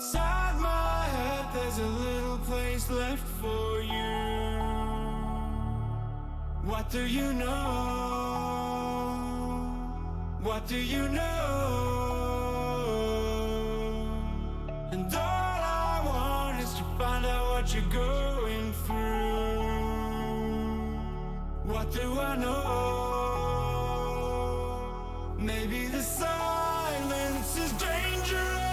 Inside my head there's a little place left for you. What do you know? What do you know? And all I want is to find out what you're going through. What do I know? Maybe the silence is dangerous.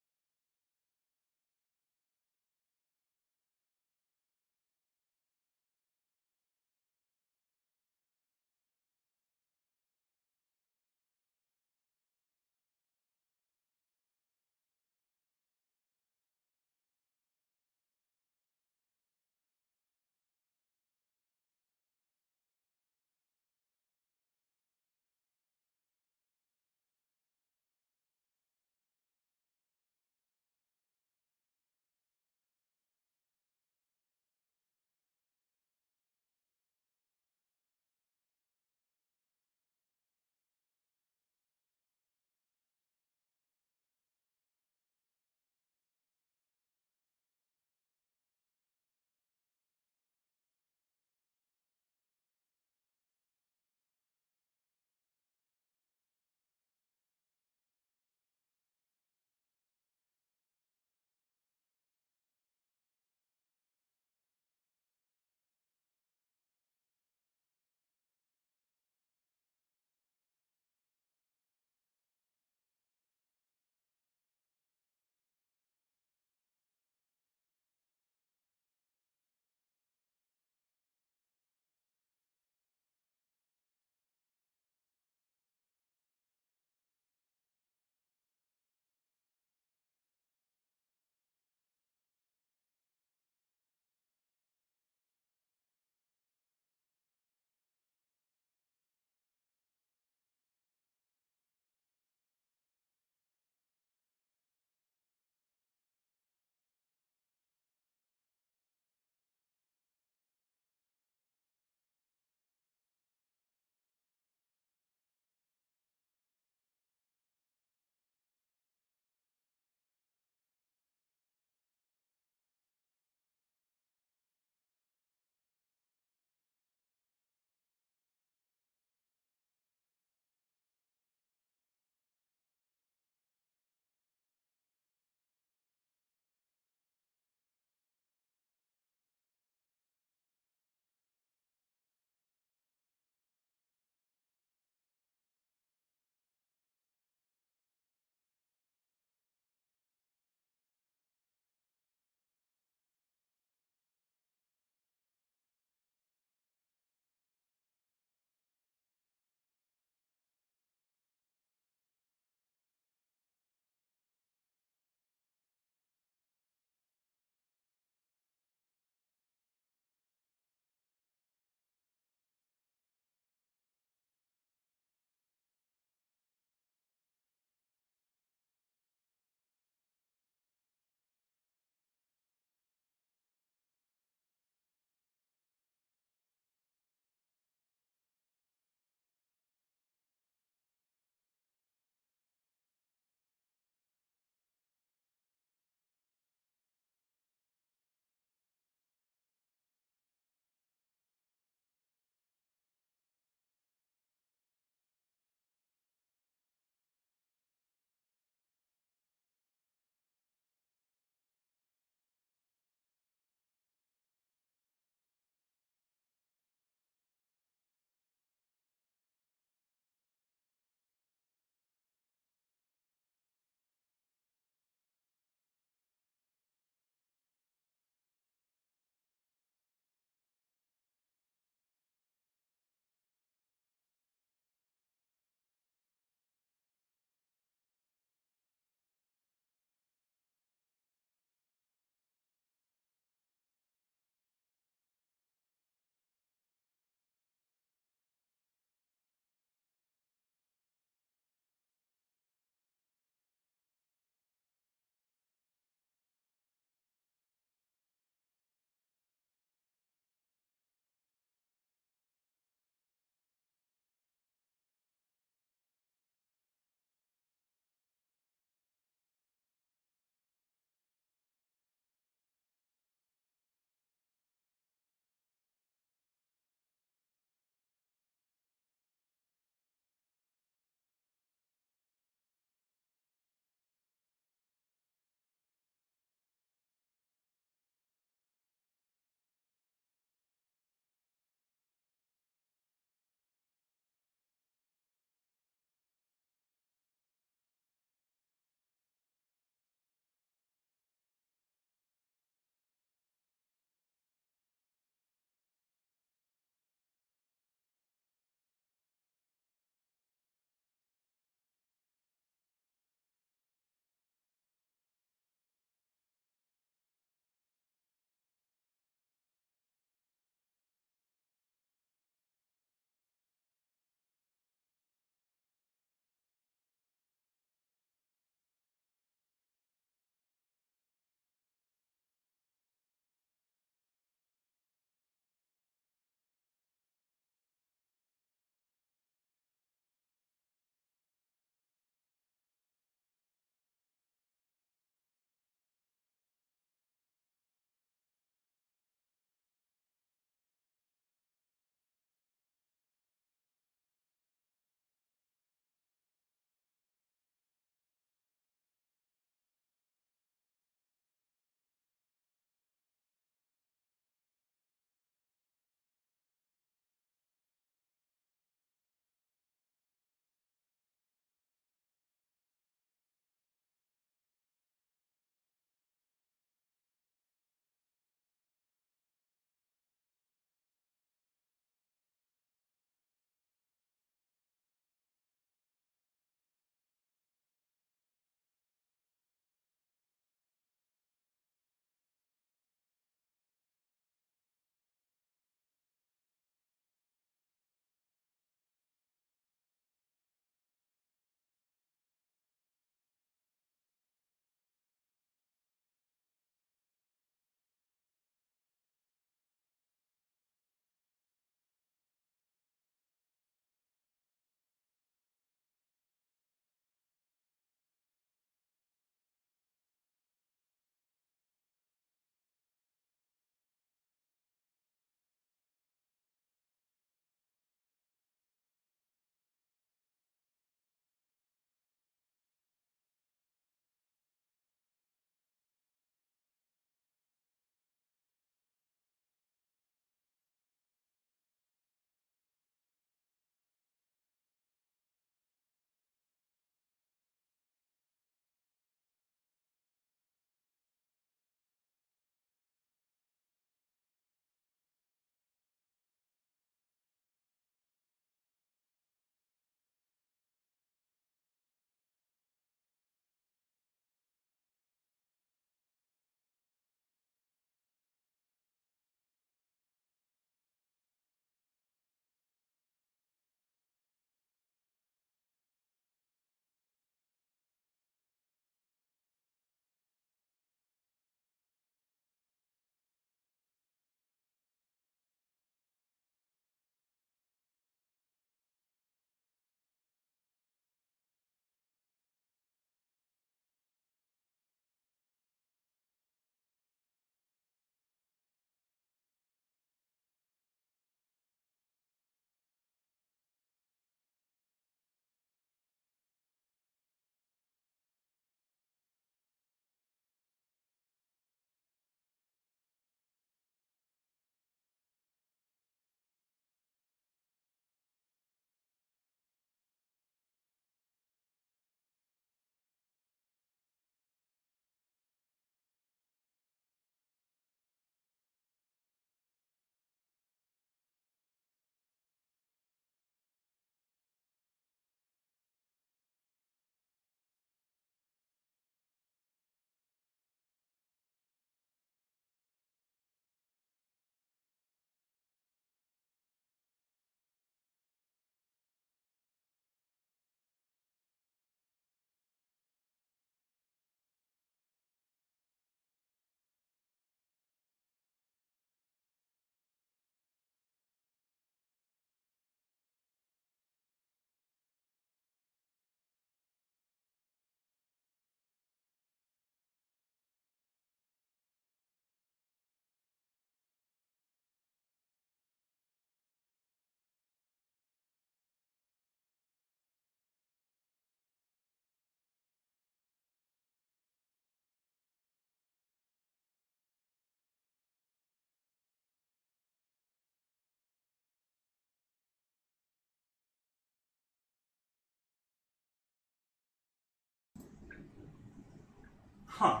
Huh.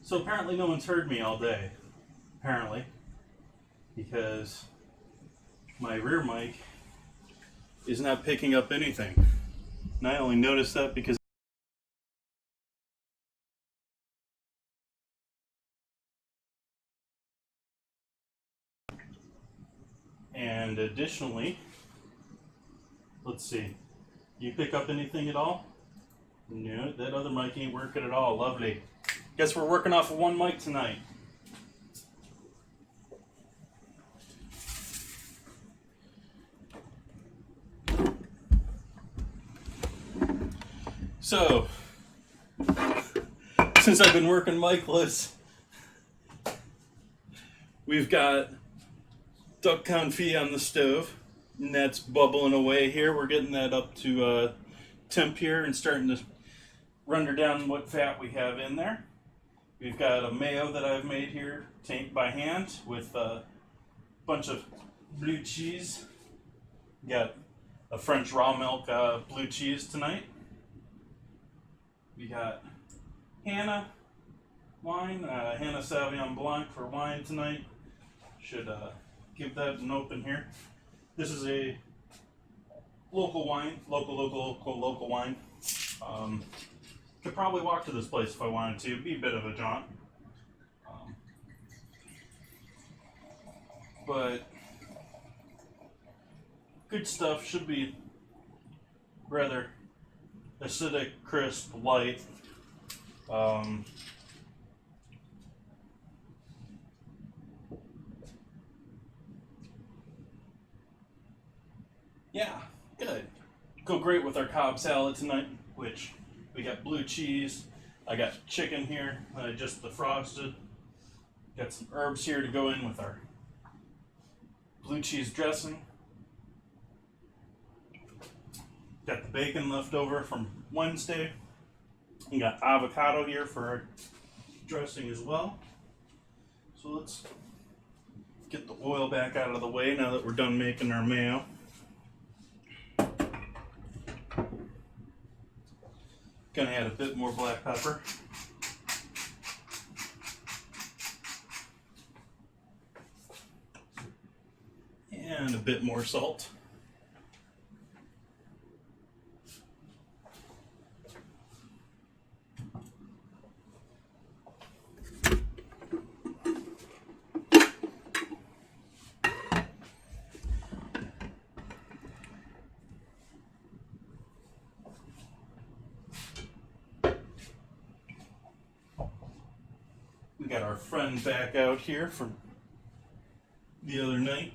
So apparently no one's heard me all day. Apparently. Because my rear mic is not picking up anything. And I only noticed that because and additionally, let's see. You pick up anything at all? No, that other mic ain't working at all. Lovely. Guess we're working off of one mic tonight. So, since I've been working micless, we've got duck confit on the stove, and that's bubbling away here. We're getting that up to temp here and starting to render down what fat we have in there. We've got a mayo that I've made here, tanked by hand, with a bunch of blue cheese. Got a French raw milk blue cheese tonight. We got Hannah wine, Hannah Sauvignon Blanc for wine tonight. Should give that an open here. This is a local wine, local wine. Could probably walk to this place if I wanted to. It'd be a bit of a jaunt. But good stuff. Should be rather acidic, crisp, light. Yeah, good. Go great with our Cobb salad tonight, which we got blue cheese. I got chicken here that I just defrosted. Got some herbs here to go in with our blue cheese dressing. Got the bacon left over from Wednesday. We got avocado here for our dressing as well. So let's get the oil back out of the way now that we're done making our mayo. Gonna add a bit more black pepper. And a bit more salt. We got our friend back out here from the other night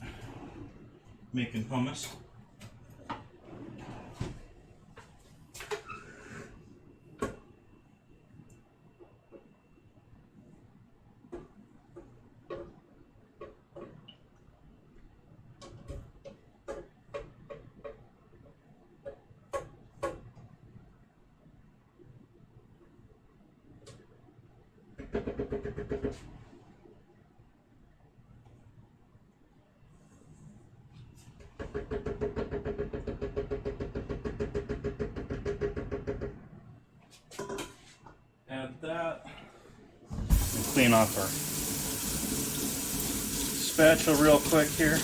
making hummus. Add that. And clean off our spatula real quick here.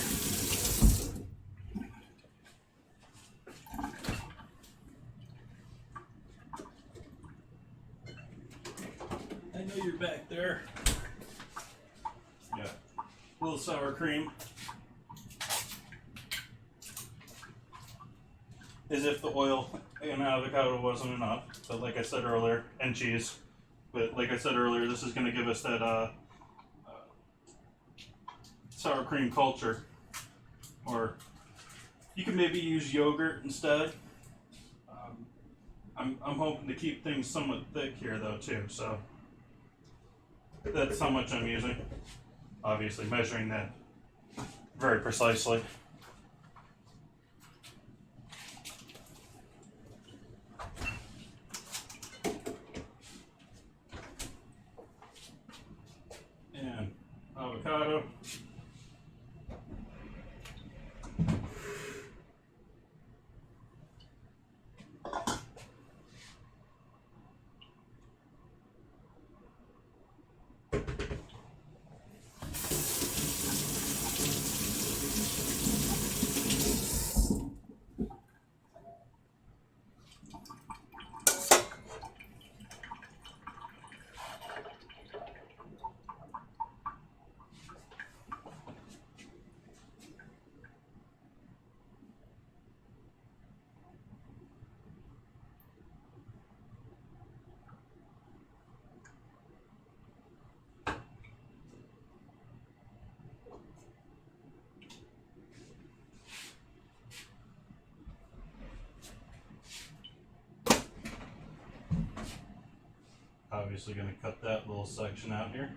I know you're back there. Yeah. A little sour cream. As if the oil and avocado wasn't enough, but like I said earlier, and cheese. But like I said earlier, this is going to give us that sour cream culture. Or you can maybe use yogurt instead. I'm hoping to keep things somewhat thick here though too, so that's how much I'm using. Obviously measuring that very precisely. And avocado. Obviously going to cut that little section out here.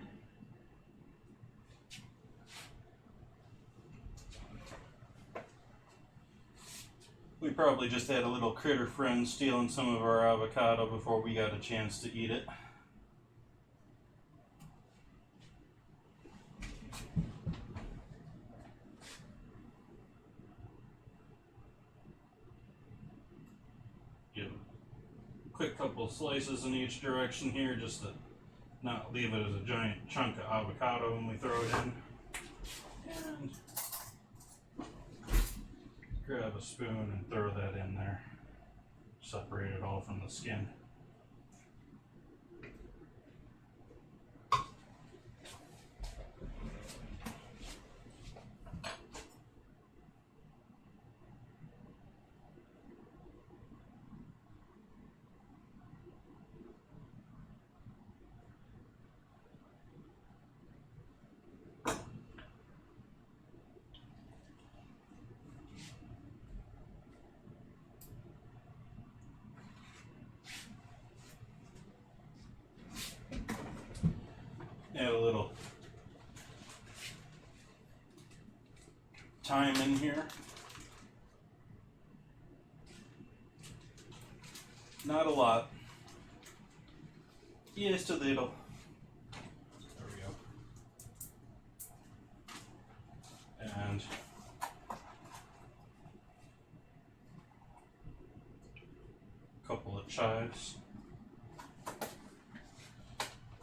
We probably just had a little critter friend stealing some of our avocado before we got a chance to eat it. Give a quick couple of slices in each direction here just to not leave it as a giant chunk of avocado when we throw it in. And grab a spoon and throw that in there. Separate it all from the skin. Add a little thyme in here. Not a lot. Just a little. There we go. And a couple of chives.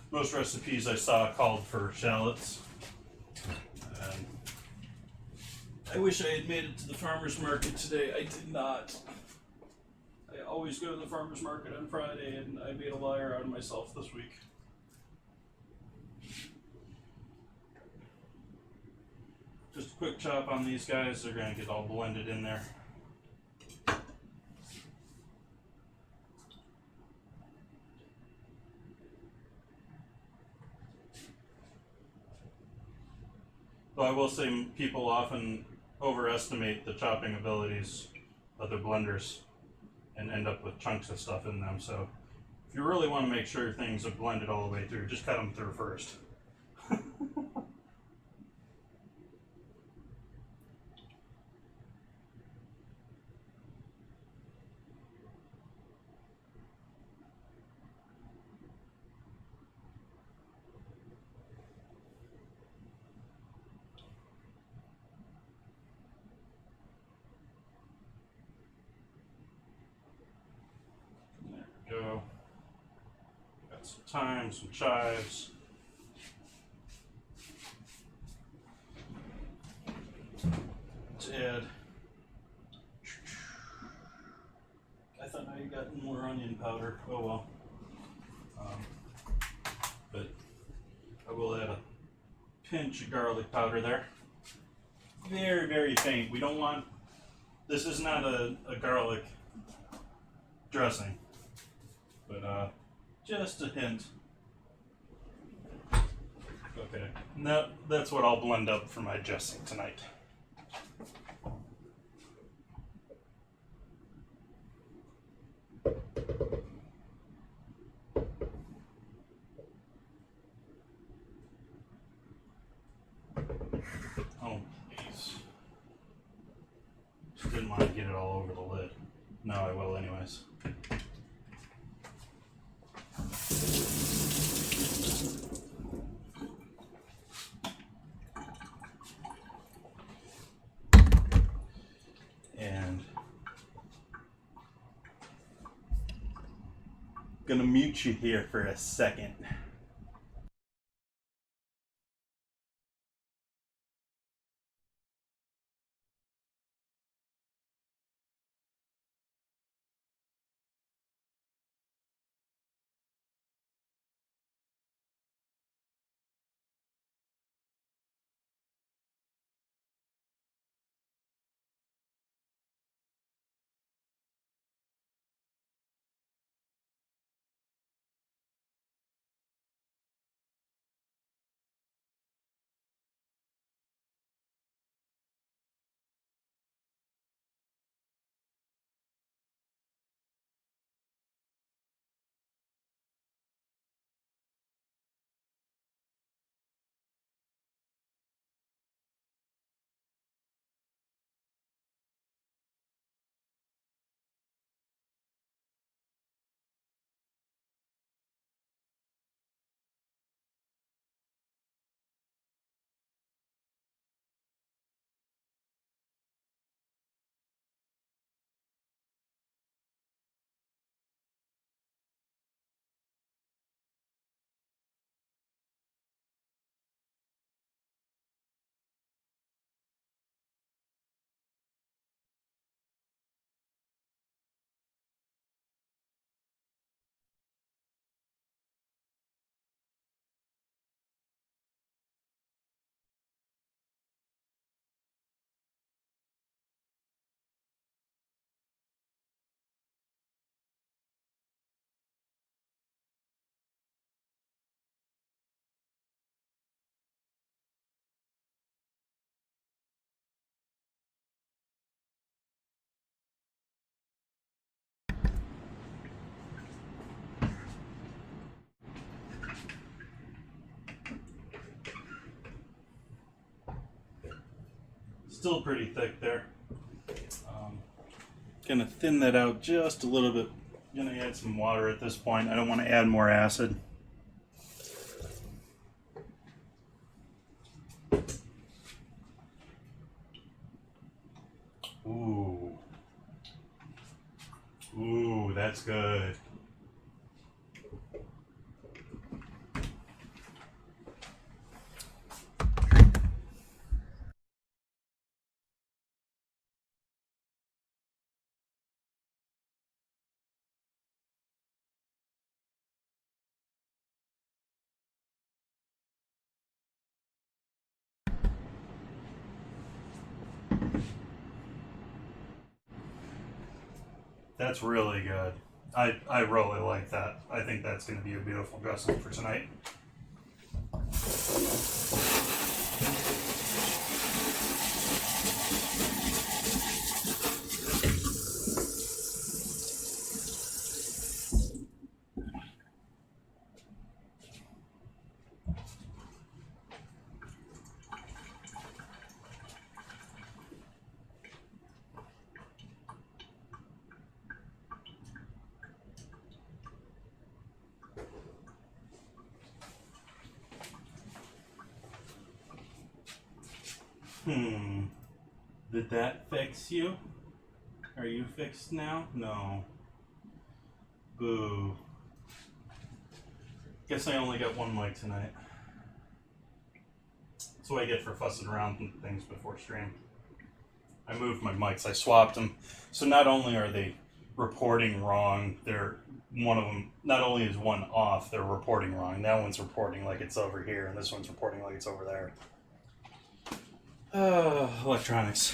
Most recipes I saw called for shallots. And I wish I had made it to the farmer's market today. I did not. I always go to the farmer's market on Friday, and I made a liar out of myself this week. Just a quick chop on these guys. They're going to get all blended in there. Though I will say people often overestimate the chopping abilities of their blenders and end up with chunks of stuff in them. So if you really want to make sure things are blended all the way through, just cut them through first. Go. Got some thyme, some chives. To add. I thought I got more onion powder. Oh well. But I will add a pinch of garlic powder there. Very, very faint. We don't want. This is not a garlic dressing. But just a hint. Okay, now that's what I'll blend up for my dressing tonight. Oh, please. Just didn't want to get it all over the lid. Now I will anyways. And gonna mute you here for a second. Still pretty thick there. Gonna thin that out just a little bit. Gonna add some water at this point. I don't want to add more acid. Ooh. Ooh, that's good. That's really good. I really like that. I think that's going to be a beautiful dressing for tonight. Did that fix you? Are you fixed now? No. Boo. Guess I only got one mic tonight. That's what I get for fussing around with things before stream. I moved my mics, I swapped them. So not only are they reporting wrong, they're one of them, not only is one off, they're reporting wrong. That one's reporting like it's over here, and this one's reporting like it's over there. Electronics.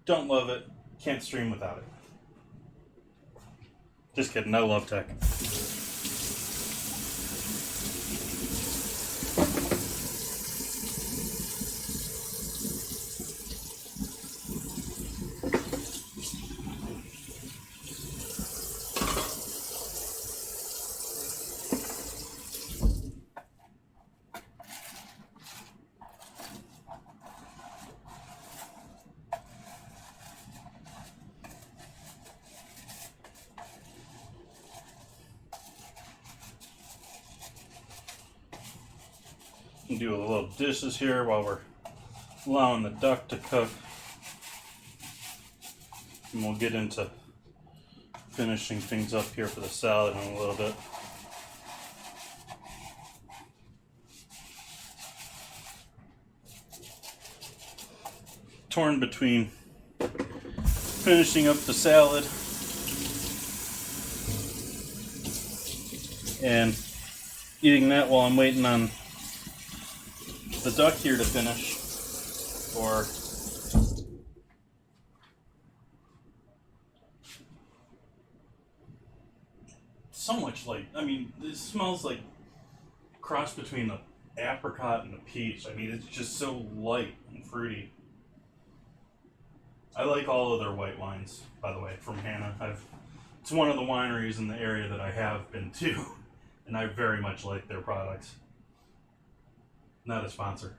Don't love it. Can't stream without it. Just kidding. I love tech. Do a little dishes here while we're allowing the duck to cook, and we'll get into finishing things up here for the salad in a little bit. Torn between finishing up the salad and eating that while I'm waiting on the duck here to finish, or so much like, I mean, it smells like a cross between the apricot and the peach. I mean, it's just so light and fruity. I like all of their white wines, by the way, from Hannah. It's one of the wineries in the area that I have been to, and I very much like their products. Not a sponsor.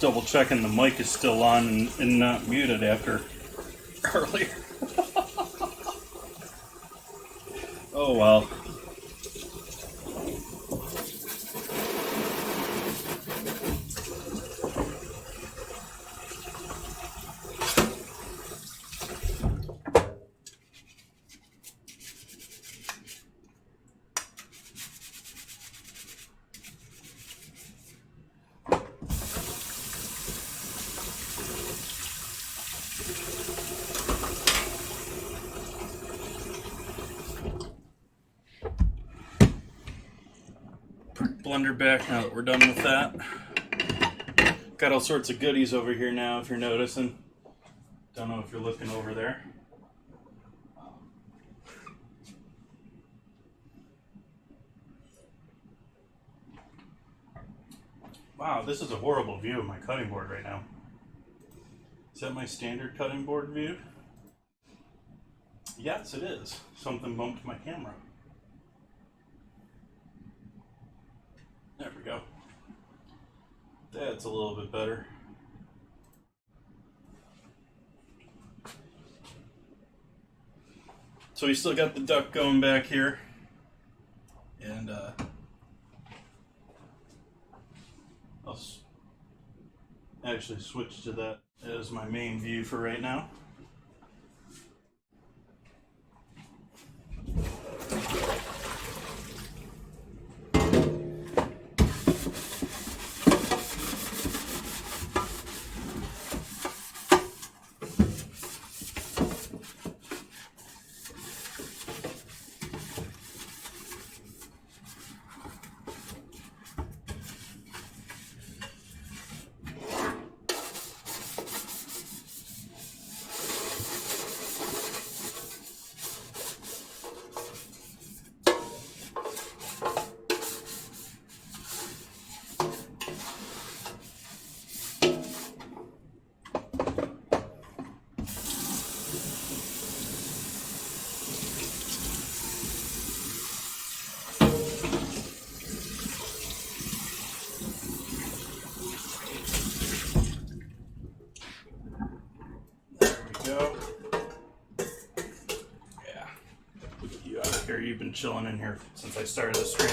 double checking the mic is still on and not muted after earlier. Oh well. Blender back now that we're done with that. Got all sorts of goodies over here now, if you're noticing. Don't know if you're looking over there. Wow, this is a horrible view of my cutting board right now. Is that my standard cutting board view? Yes, it is. Something bumped my camera. There we go. That's a little bit better. So we still got the duck going back here. And I'll actually switch to that as my main view for right now. You've been chilling in here since I started the stream.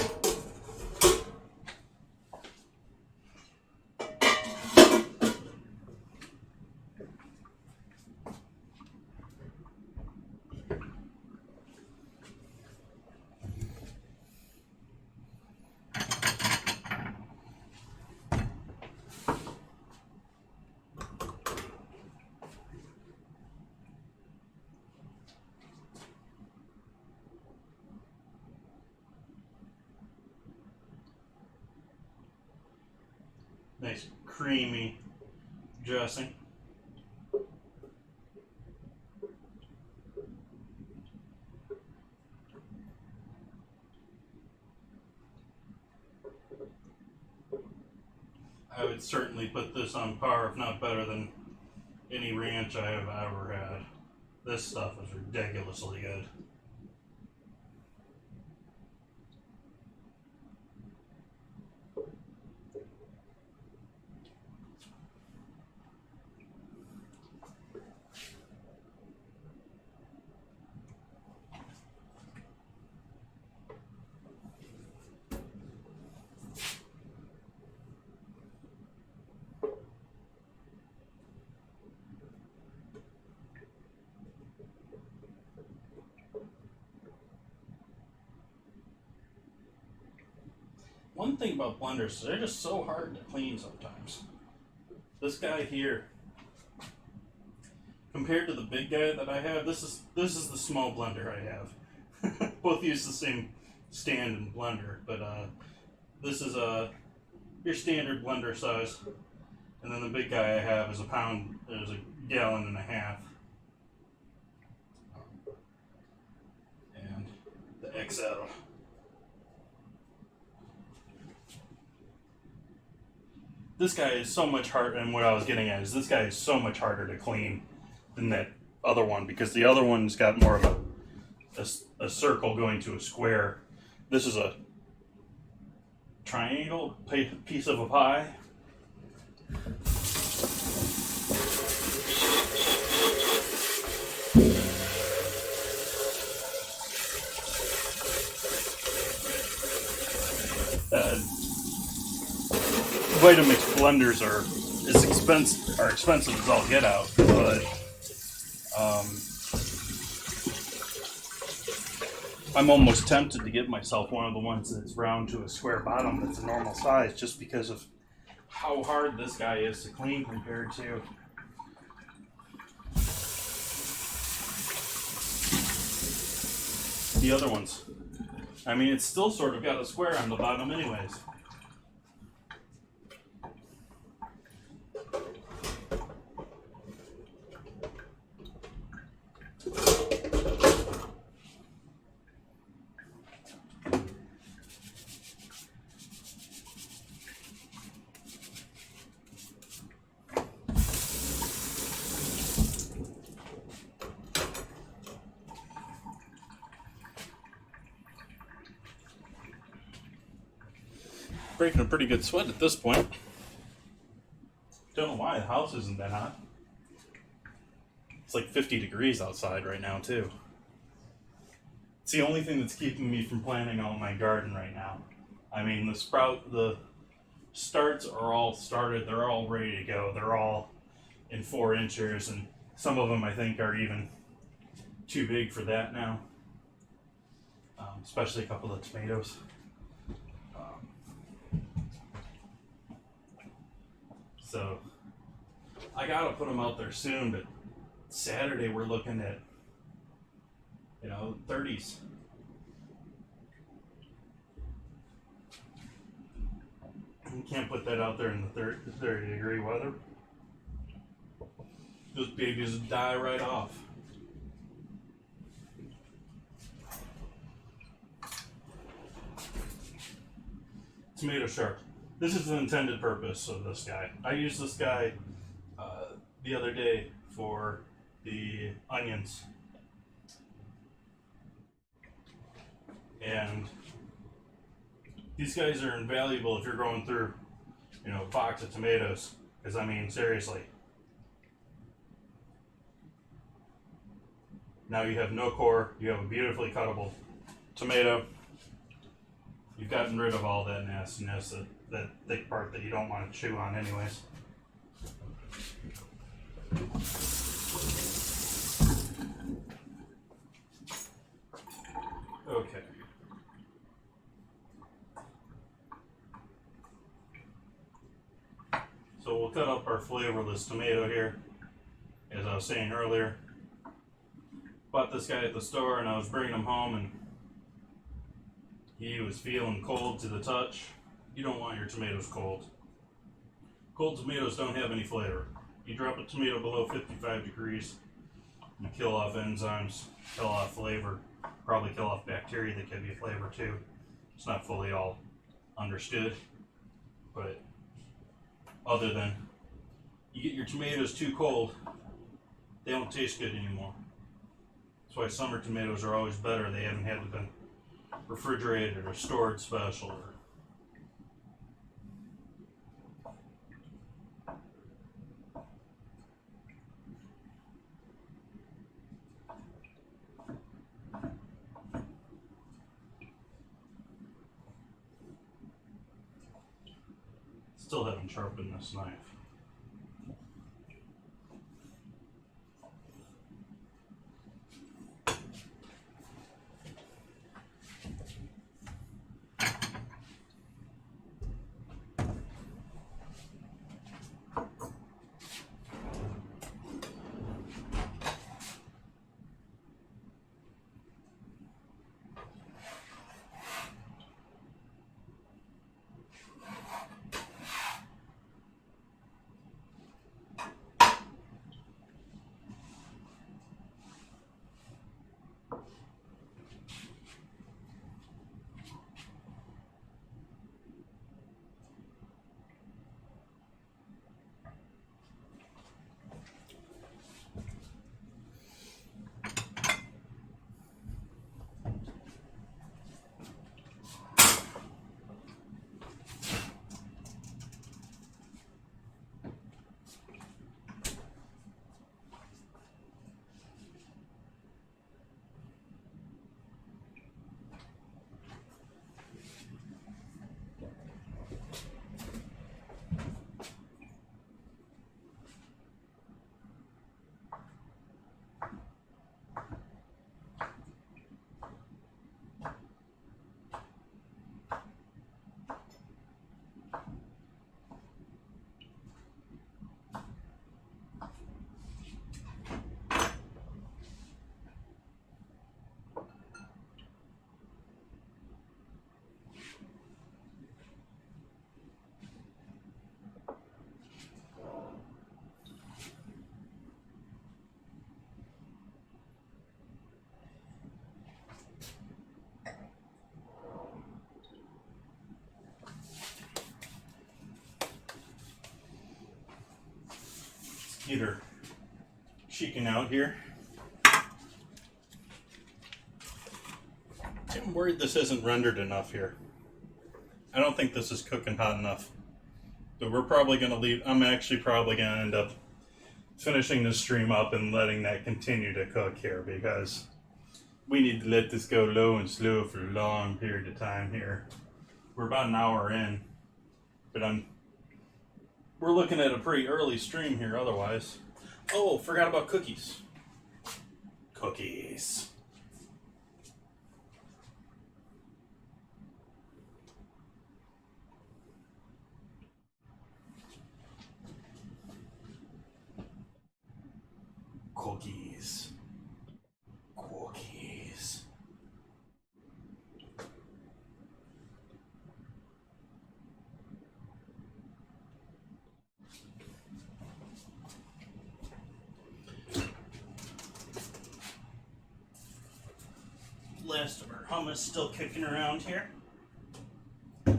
Nice creamy dressing. I would certainly put this on par, if not better, than any ranch I have ever had. This stuff is ridiculously good. One thing about blenders is they're just so hard to clean sometimes. This guy here, compared to the big guy that I have, this is the small blender I have. Both use the same stand and blender, but this is your standard blender size, and then the big guy I have is a pound. There's a gallon and a half, and the XL. This guy is so much harder, and what I was getting at is this guy is so much harder to clean than that other one, because the other one's got more of a circle going to a square. This is a triangle piece of a pie. Vitamix blenders are expensive as all get out, but I'm almost tempted to get myself one of the ones that's round to a square bottom that's a normal size, just because of how hard this guy is to clean compared to the other ones. I mean, it's still sort of got a square on the bottom anyways. Breaking a pretty good sweat at this point. Don't know why the house isn't that hot. It's like 50 degrees outside right now too. It's the only thing that's keeping me from planting out my garden right now. I mean, the starts are all started. They're all ready to go. They're all in 4 inchers, and some of them I think are even too big for that now. Especially a couple of tomatoes. So I gotta put them out there soon, but Saturday we're looking at, 30s. You can't put that out there in the 30 degree weather. Those babies would die right off. Tomato shark. This is the intended purpose of this guy. I used this guy the other day for the onions. And these guys are invaluable if you're going through, a box of tomatoes. Because, I mean, seriously. Now you have no core. You have a beautifully cuttable tomato. You've gotten rid of all that nastiness, that thick part that you don't want to chew on anyways. Okay. So we'll cut up our flavorless tomato here. As I was saying earlier, bought this guy at the store and I was bringing him home and he was feeling cold to the touch. You don't want your tomatoes cold. Cold tomatoes don't have any flavor. You drop a tomato below 55 degrees, you kill off enzymes, kill off flavor, probably kill off bacteria that give you flavor too. It's not fully all understood, but other than you get your tomatoes too cold, they don't taste good anymore. That's why summer tomatoes are always better. They haven't had to been refrigerated or stored special. Still haven't sharpened this knife. get her cheeking out here. I'm worried this isn't rendered enough here. I don't think this is cooking hot enough. But we're probably going to leave. I'm actually probably going to end up finishing this stream up and letting that continue to cook here, because we need to let this go low and slow for a long period of time here. We're about an hour in, but we're looking at a pretty early stream here otherwise. Oh, forgot about cookies. Cookies. Cookies. Cookies. Last of our hummus still kicking around here. Oh,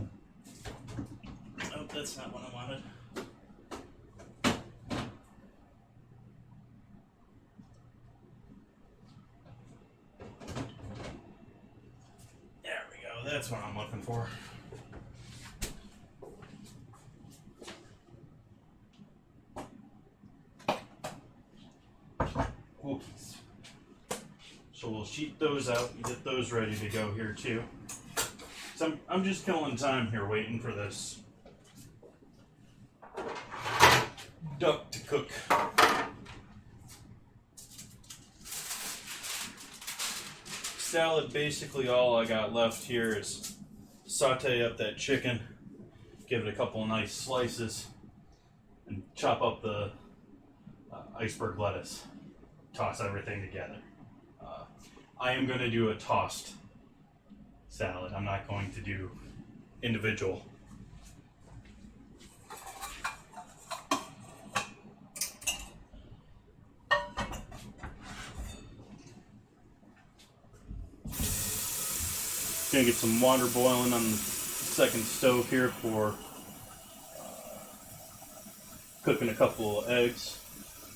that's not what I wanted. There we go, that's what I'm looking for. Cookies. So we'll sheet those out and get those ready to go here too. So I'm just killing time here waiting for this duck to cook. Salad, basically all I got left here is saute up that chicken, give it a couple of nice slices, and chop up the iceberg lettuce. Toss everything together. I am going to do a tossed salad. I'm not going to do individual. Gonna get some water boiling on the second stove here for cooking a couple of eggs.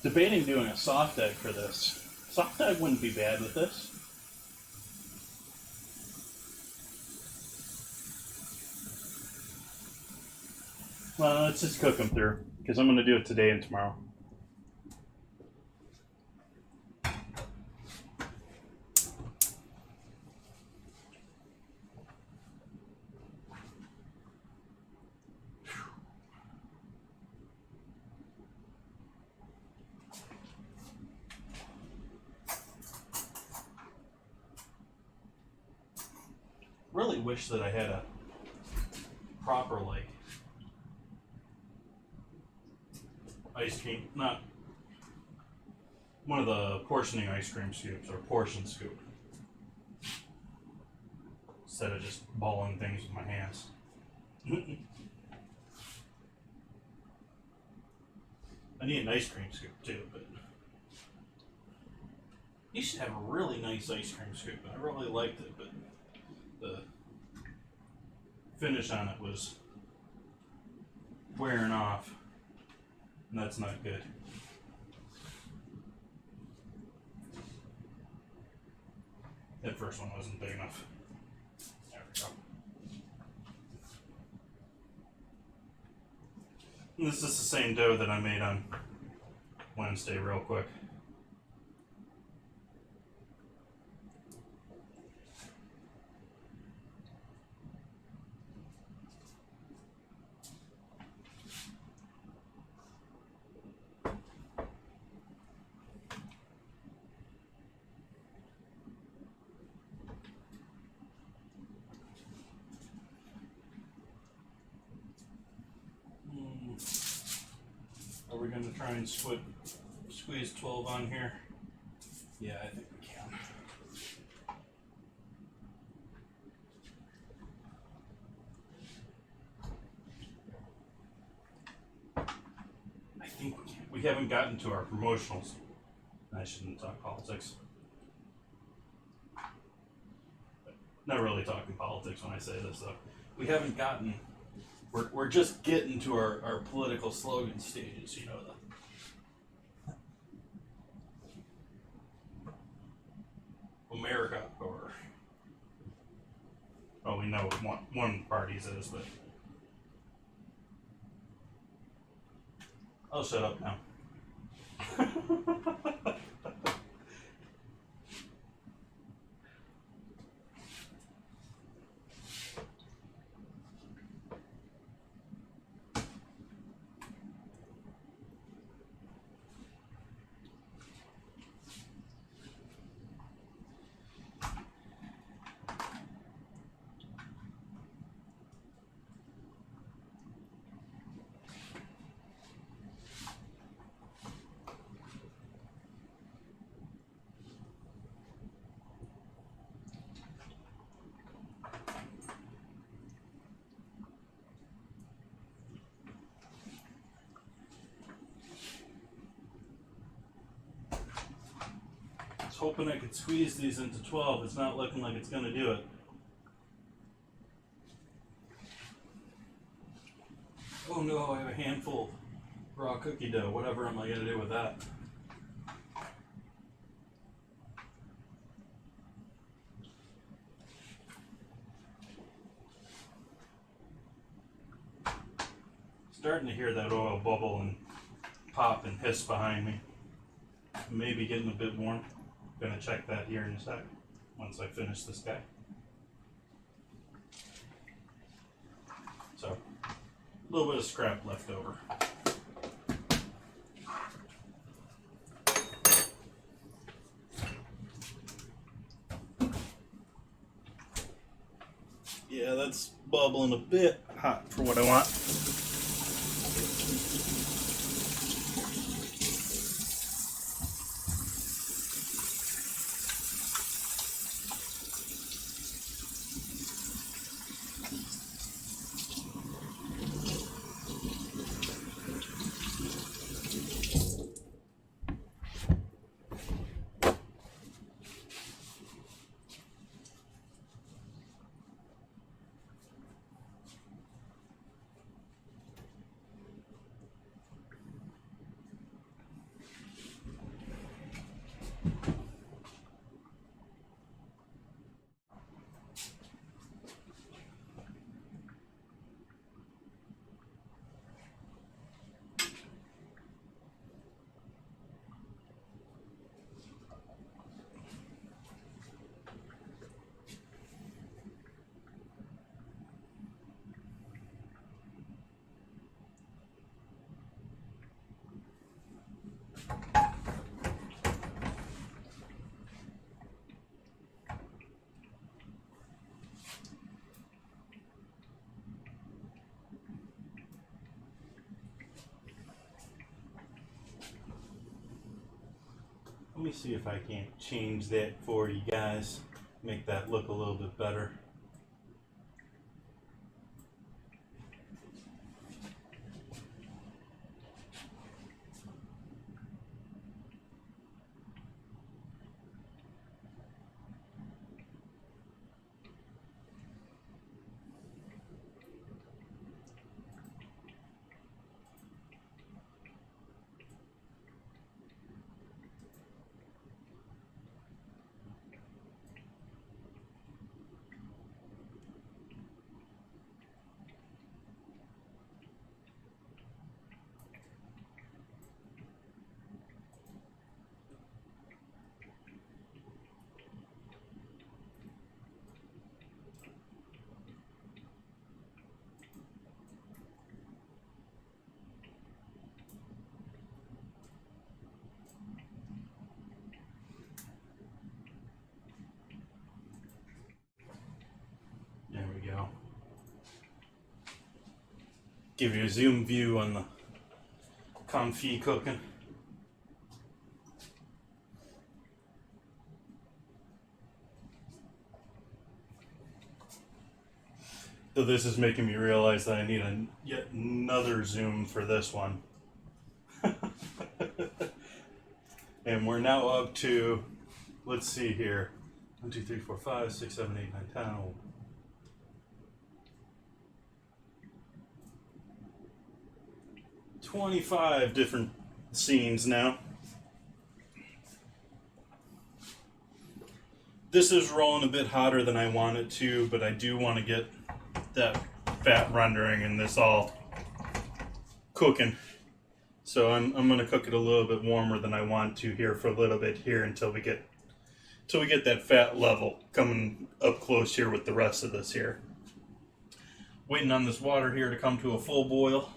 Debating doing a soft egg for this. Soft egg wouldn't be bad with this. Well, let's just cook them through, because I'm going to do it today and tomorrow. Really wish that I had a proper, like, ice cream, not one of the portioning ice cream scoops or portion scoop, instead of just balling things with my hands. I need an ice cream scoop too, but you should have a really nice ice cream scoop. I really liked it, but the finish on it was wearing off, and that's not good. That first one wasn't big enough. There we go. And this is the same dough that I made on Wednesday real quick. Are we going to try and squeeze 12 on here? Yeah, I think we can. I think we can. We haven't gotten to our promotionals. I shouldn't talk politics. Not really talking politics when I say this, though. We haven't gotten... We're just getting to our political slogan stages, you know. America, or well, we know what one party's is, but I'll shut up now. Hoping I could squeeze these into 12. It's not looking like it's going to do it. Oh no, I have a handful of raw cookie dough. Whatever am I going to do with that? Starting to hear that oil bubble and pop and hiss behind me. Maybe getting a bit warm. Gonna check that here in a sec once I finish this guy. So, a little bit of scrap left over. Yeah, that's bubbling a bit hot for what I want. Let me see if I can't change that for you guys, make that look a little bit better. There we go. Give you a zoom view on the confit cooking. So this is making me realize that I need yet another zoom for this one. And we're now up to, let's see here, 1, 2, 3, 4, 5, 6, 7, 8, 9, 10. 25 different scenes now. This is rolling a bit hotter than I want it to, but I do want to get that fat rendering and this all cooking. So I'm going to cook it a little bit warmer than I want to here for a little bit here until we get that fat level coming up close here with the rest of this here. Waiting on this water here to come to a full boil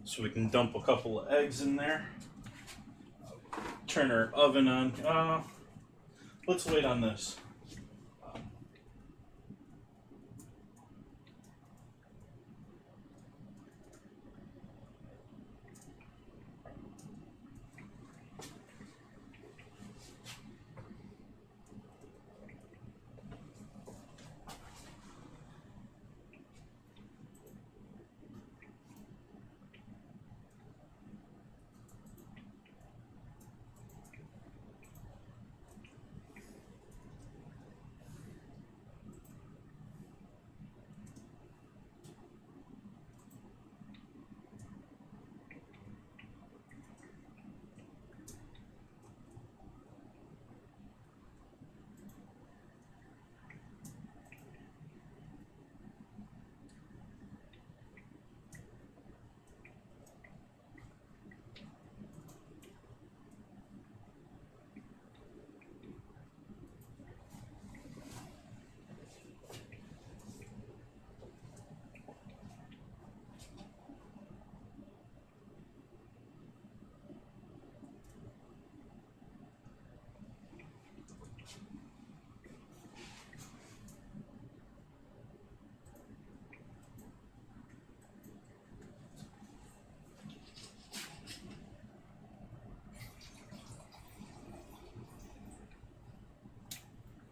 so we can dump a couple of eggs in there. Turn our oven on. Let's wait on this.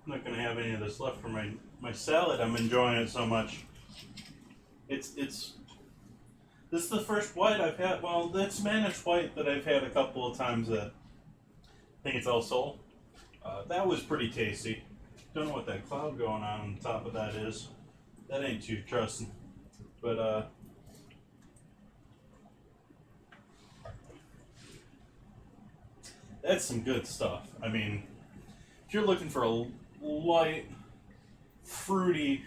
I'm not going to have any of this left for my salad. I'm enjoying it so much. This is the first white I've had. Well, the Spanish white that I've had a couple of times. I think it's El Sol. That was pretty tasty. Don't know what that cloud going on top of that is. That ain't too trusting. But that's some good stuff. I mean, if you're looking for a light, fruity,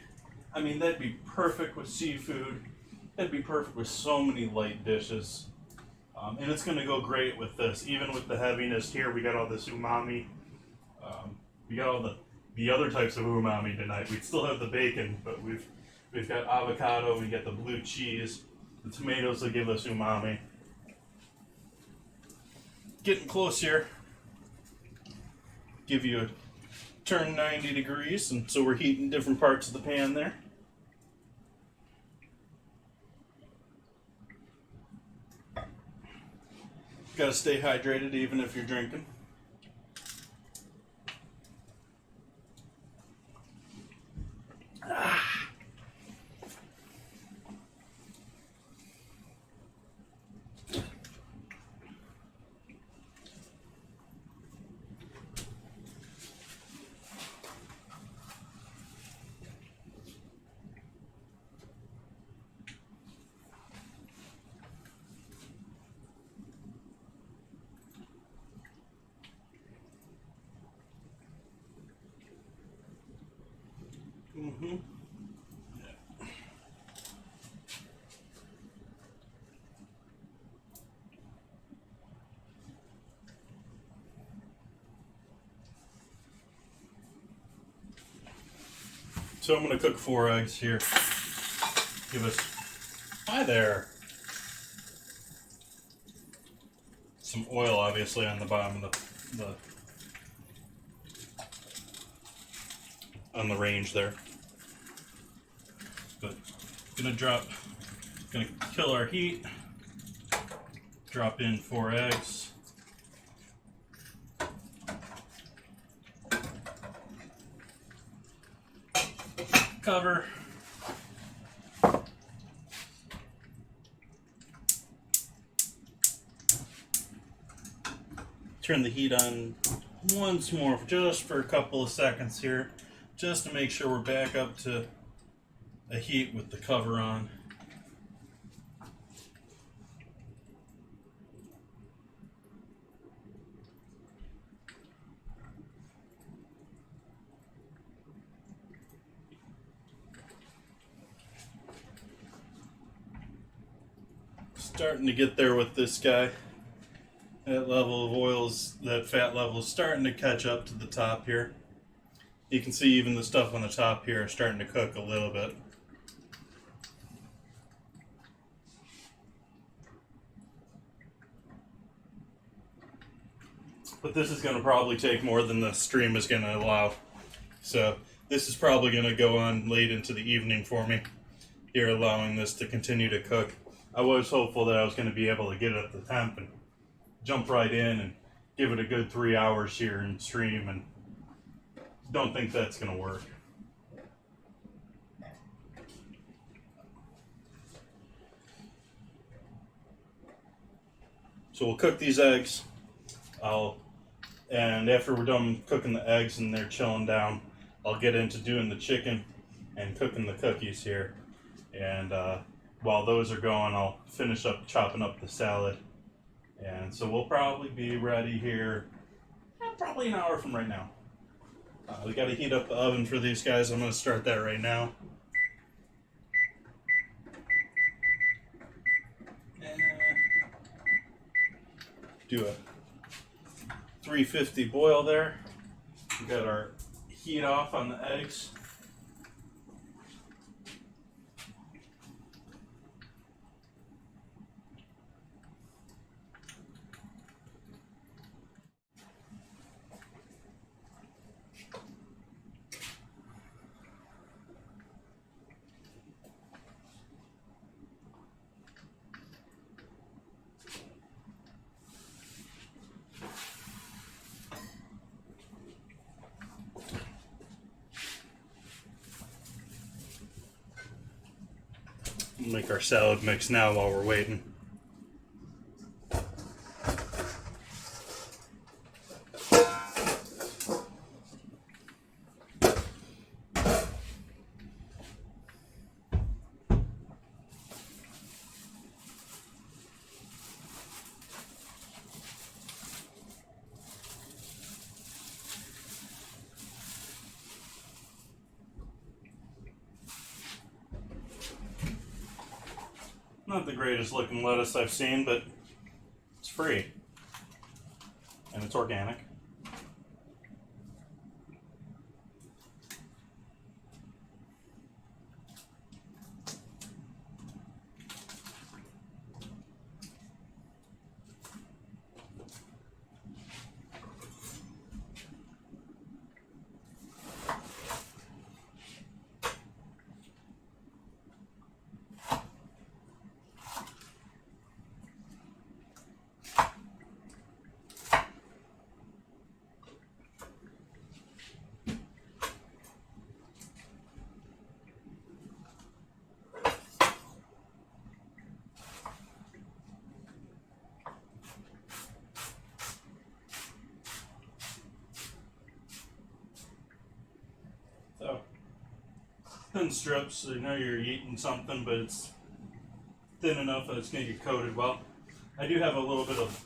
I mean, that'd be perfect with seafood. That'd be perfect with so many light dishes. And it's going to go great with this. Even with the heaviness here, we got all this umami. We got all the other types of umami tonight. We still have the bacon, but we've got avocado, we got the blue cheese. The tomatoes will give us umami. Getting close here. Give you a turn 90 degrees, and so we're heating different parts of the pan there. Gotta stay hydrated even if you're drinking. Mm-hmm. Yeah. So I'm going to cook 4 eggs here. Give us, hi there, some oil obviously on the bottom of on the range there. But gonna kill our heat, drop in 4 eggs. Cover. Turn the heat on once more, just for a couple of seconds here, just to make sure we're back up to a heat with the cover on. Starting to get there with this guy. That level of oils, that fat level is starting to catch up to the top here. You can see even the stuff on the top here is starting to cook a little bit. But this is going to probably take more than the stream is going to allow. So this is probably going to go on late into the evening for me here, allowing this to continue to cook. I was hopeful that I was going to be able to get it at the temp and jump right in and give it a good 3 hours here in stream, and don't think that's going to work. So we'll cook these eggs. And after we're done cooking the eggs and they're chilling down, I'll get into doing the chicken and cooking the cookies here. And while those are going, I'll finish up chopping up the salad. And so we'll probably be ready here probably an hour from right now. We got to heat up the oven for these guys. I'm going to start that right now. And do a 350 boil there. We got our heat off on the eggs. We'll make our salad mix now while we're waiting. Not the greatest looking lettuce I've seen, but it's free. And it's organic. So, thin strips, so you know you're eating something, but it's thin enough that it's going to get coated well. I do have a little bit of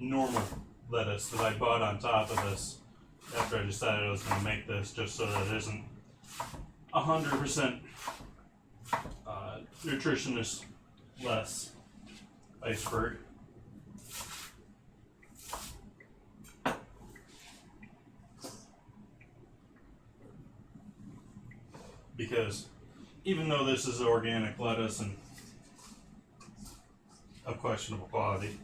normal lettuce that I bought on top of this after I decided I was going to make this, just so that it isn't 100% nutritionist less iceberg. Because even though this is organic lettuce and of questionable quality,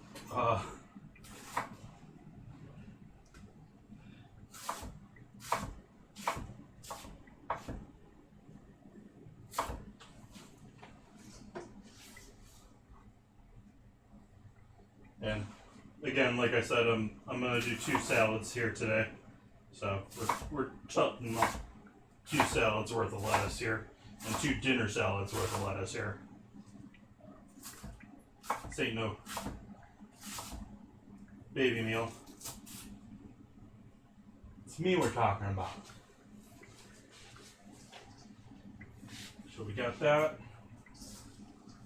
and again, like I said, I'm gonna do 2 salads here today, so we're chopping up 2 salads worth of lettuce here, and 2 dinner salads worth of lettuce here. This ain't no baby meal. It's me we're talking about. So we got that.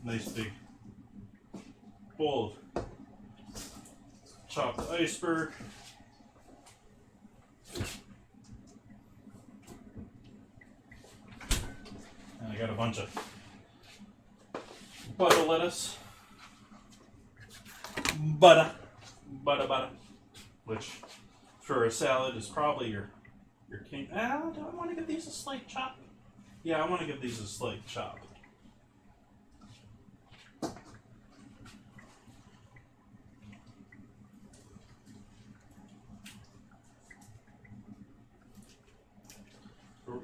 Nice big bowl of chopped iceberg. And I got a bunch of butter lettuce. butter, which for a salad is probably your king. Do I want to give these a slight chop? Yeah, I want to give these a slight chop.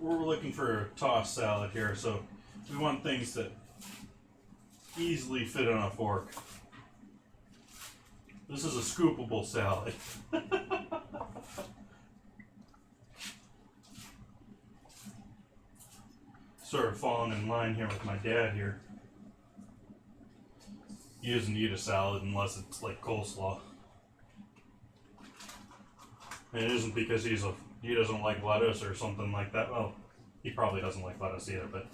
We're looking for a tossed salad here, so we want things that easily fit on a fork. This is a scoopable salad. Sort of falling in line here with my dad here. He doesn't eat a salad unless it's like coleslaw. And it isn't because he doesn't like lettuce or something like that. Well, he probably doesn't like lettuce either, but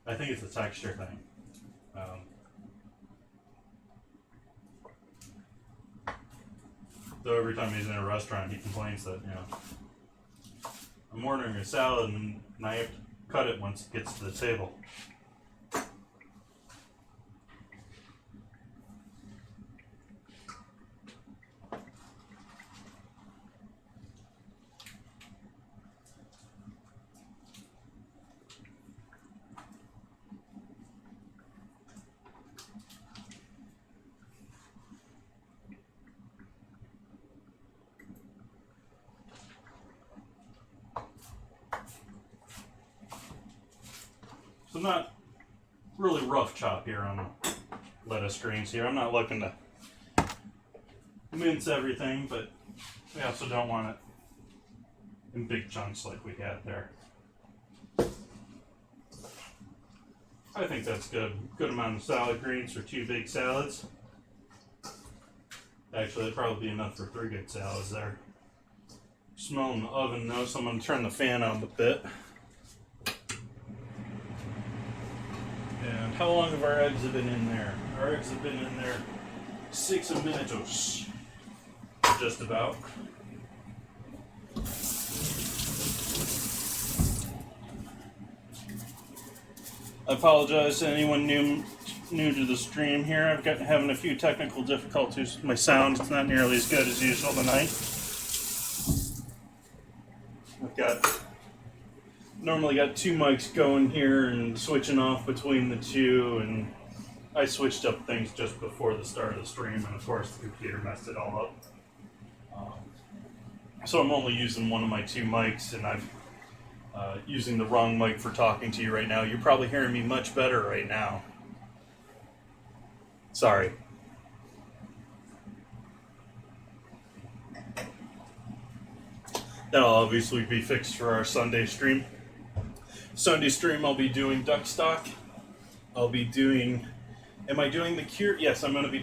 I think it's a texture thing. Though every time he's in a restaurant, he complains that, I'm ordering a salad and I have to cut it once it gets to the table. So not really rough chop here on the lettuce greens here. I'm not looking to mince everything, but we also don't want it in big chunks like we had there. I think that's good. Good amount of salad greens for 2 big salads. Actually, that'd probably be enough for 3 good salads there. Smelling the oven though, so I'm going to turn the fan on a bit. And how long have our eggs been in there? Our eggs have been in there 6 minutos. Just about. I apologize to anyone new to the stream here. I've got having a few technical difficulties with my sound. It's not nearly as good as usual tonight. Normally got 2 mics going here and switching off between the 2, and I switched up things just before the start of the stream, and of course the computer messed it all up. So I'm only using one of my 2 mics, and I'm using the wrong mic for talking to you right now. You're probably hearing me much better right now. Sorry. That'll obviously be fixed for our Sunday stream. Sunday stream, I'll be doing duck stock. Am I doing the cure? Yes, I'm going to be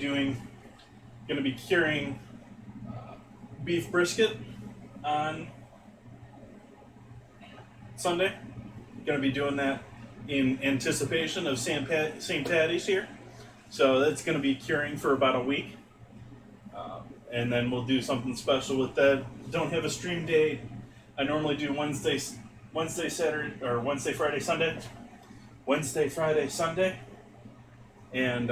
curing beef brisket on Sunday. Going to be doing that in anticipation of St. Patty's here. So that's going to be curing for about a week. And then we'll do something special with that. Don't have a stream day. I normally do Wednesday, Saturday, or Wednesday, Friday, Sunday. Wednesday, Friday, Sunday. And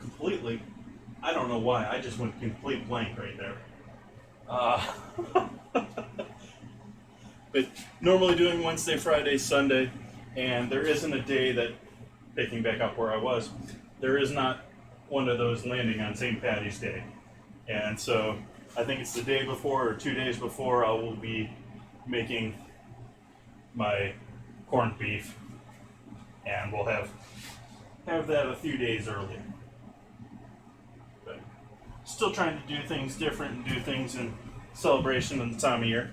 completely, I don't know why, I just went complete blank right there. But normally doing Wednesday, Friday, Sunday, and there isn't a day that, picking back up where I was, there is not one of those landing on St. Patty's Day. And so I think it's the day before or 2 days before I will be making my corned beef, and we'll have that a few days early. But still trying to do things different and do things in celebration of the time of year.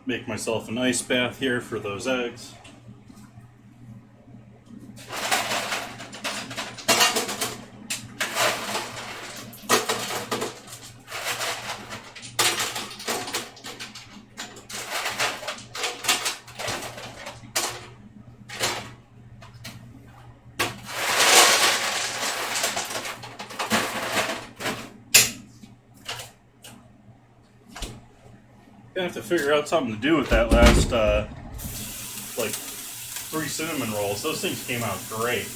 Make myself an ice bath here for those eggs. Gonna have to figure out something to do with that last, like, 3 cinnamon rolls. Those things came out great.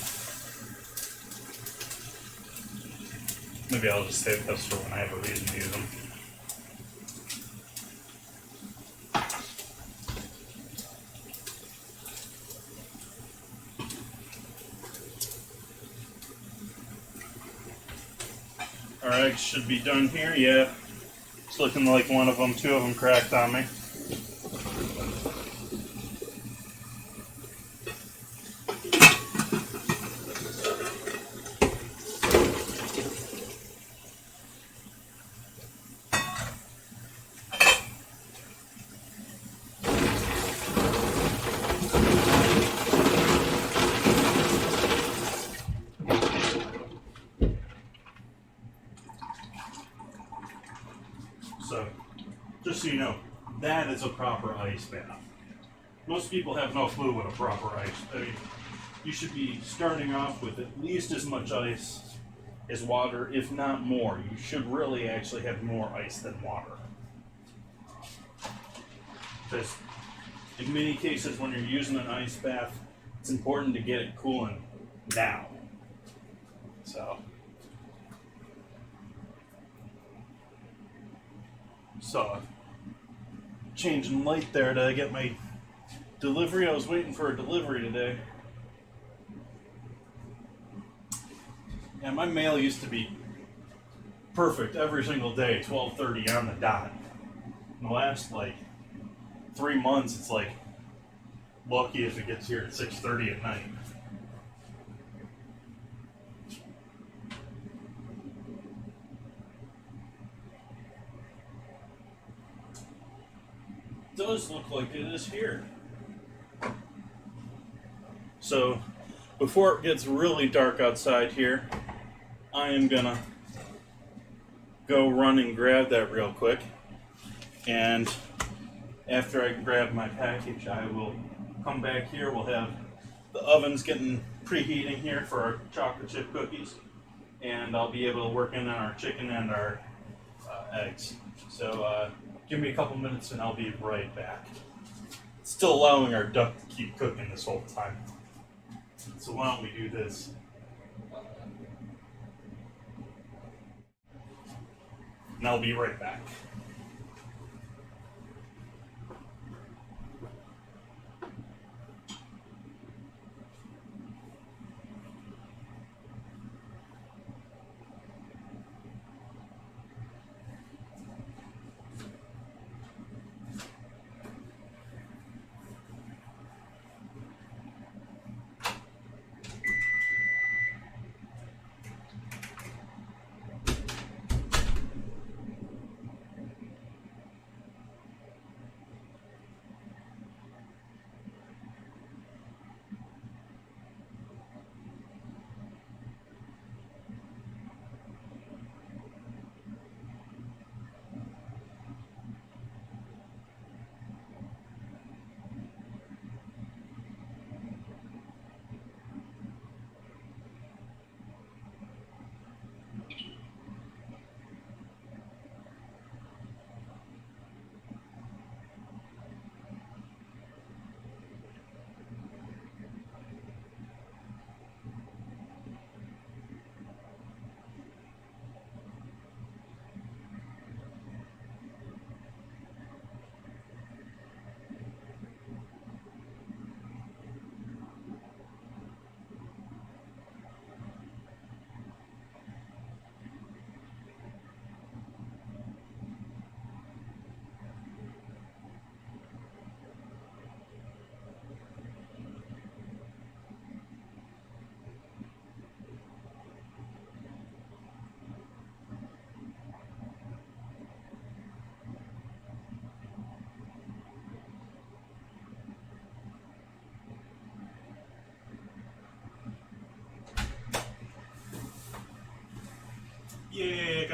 Maybe I'll just save those for when I have a reason to use them. Our eggs should be done here, yeah. It's looking like one of them, 2 of them cracked on me. So, just so you know, that is a proper ice bath. Most people have no clue what a proper ice. I mean, you should be starting off with at least as much ice as water, if not more. You should really actually have more ice than water. Because in many cases, when you're using an ice bath, it's important to get it cooling now. So, changing light there to get my delivery. I was waiting for a delivery today. Yeah, my mail used to be perfect every single day, 12:30 on the dot. In the last, 3 months, it's lucky if it gets here at 6:30 at night. Does look like it is here. So, before it gets really dark outside here, I am gonna go run and grab that real quick. And after I grab my package, I will come back here. We'll have the ovens getting preheating here for our chocolate chip cookies. And I'll be able to work in on our chicken and our eggs. So, give me a couple minutes and I'll be right back. Still allowing our duck to keep cooking this whole time. So why don't we do this? And I'll be right back.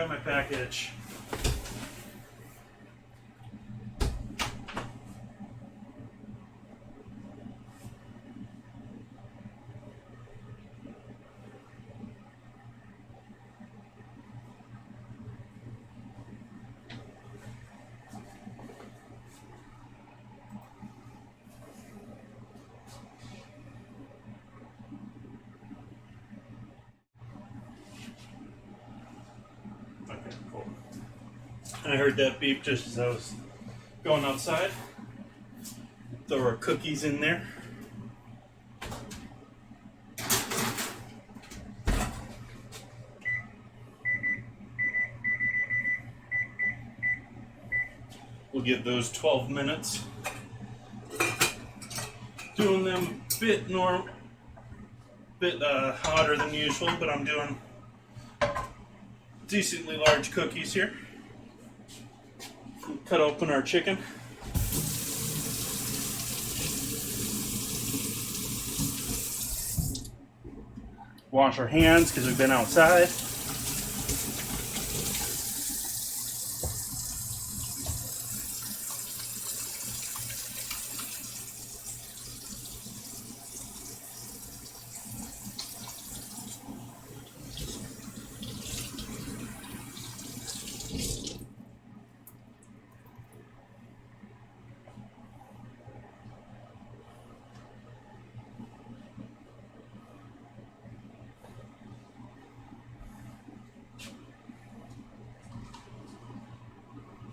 got my package. Okay, cool. I heard that beep just as I was going outside. Throw our cookies in there. We'll give those 12 minutes. Doing them bit hotter than usual, but I'm doing decently large cookies here. Cut open our chicken. Wash our hands because we've been outside.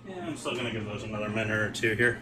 Yeah, I'm still going to give those another minute or two here.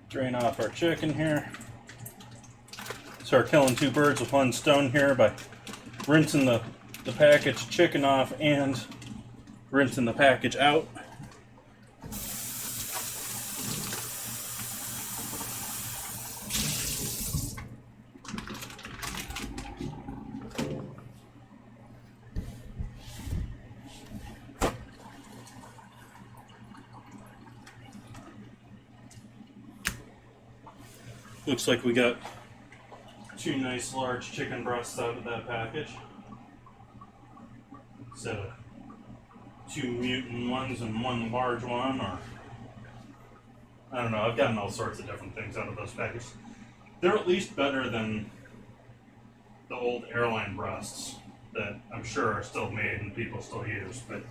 Drain off our chicken here. Start killing two birds with one stone here by rinsing the packaged chicken off and rinsing the package out. Looks like we got two nice large chicken breasts out of that package. Instead of two mutant ones and one large one, or I don't know, I've gotten all sorts of different things out of those packages. They're at least better than the old airline breasts that I'm sure are still made and people still use, but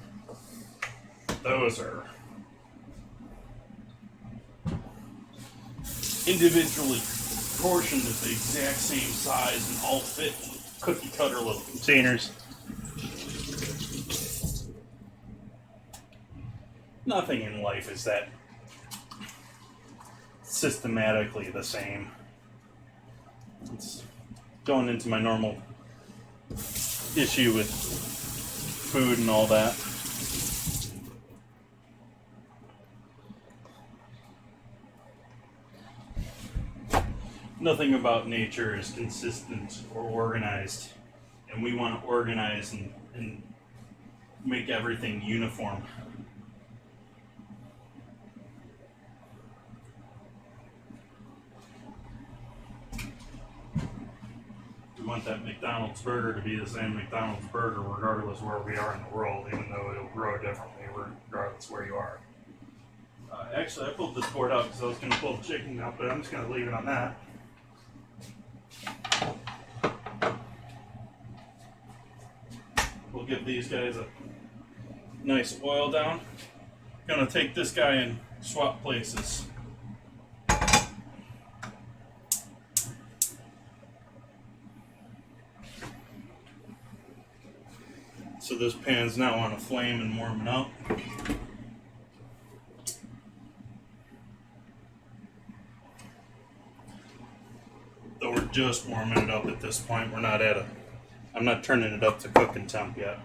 those are individually portioned at the exact same size and all fit cookie cutter little containers. Nothing in life is that systematically the same. It's going into my normal issue with food and all that. Nothing about nature is consistent or organized, and we want to organize and make everything uniform. We want that McDonald's burger to be the same McDonald's burger regardless of where we are in the world, even though it'll grow differently regardless where you are. Actually, I pulled this board out because I was going to pull the chicken out, but I'm just going to leave it on that. We'll give these guys a nice oil down. Gonna take this guy and swap places. So this pan's now on a flame and warming up. Though we're just warming it up at this point, we're not at a I'm not turning it up to cooking temp yet.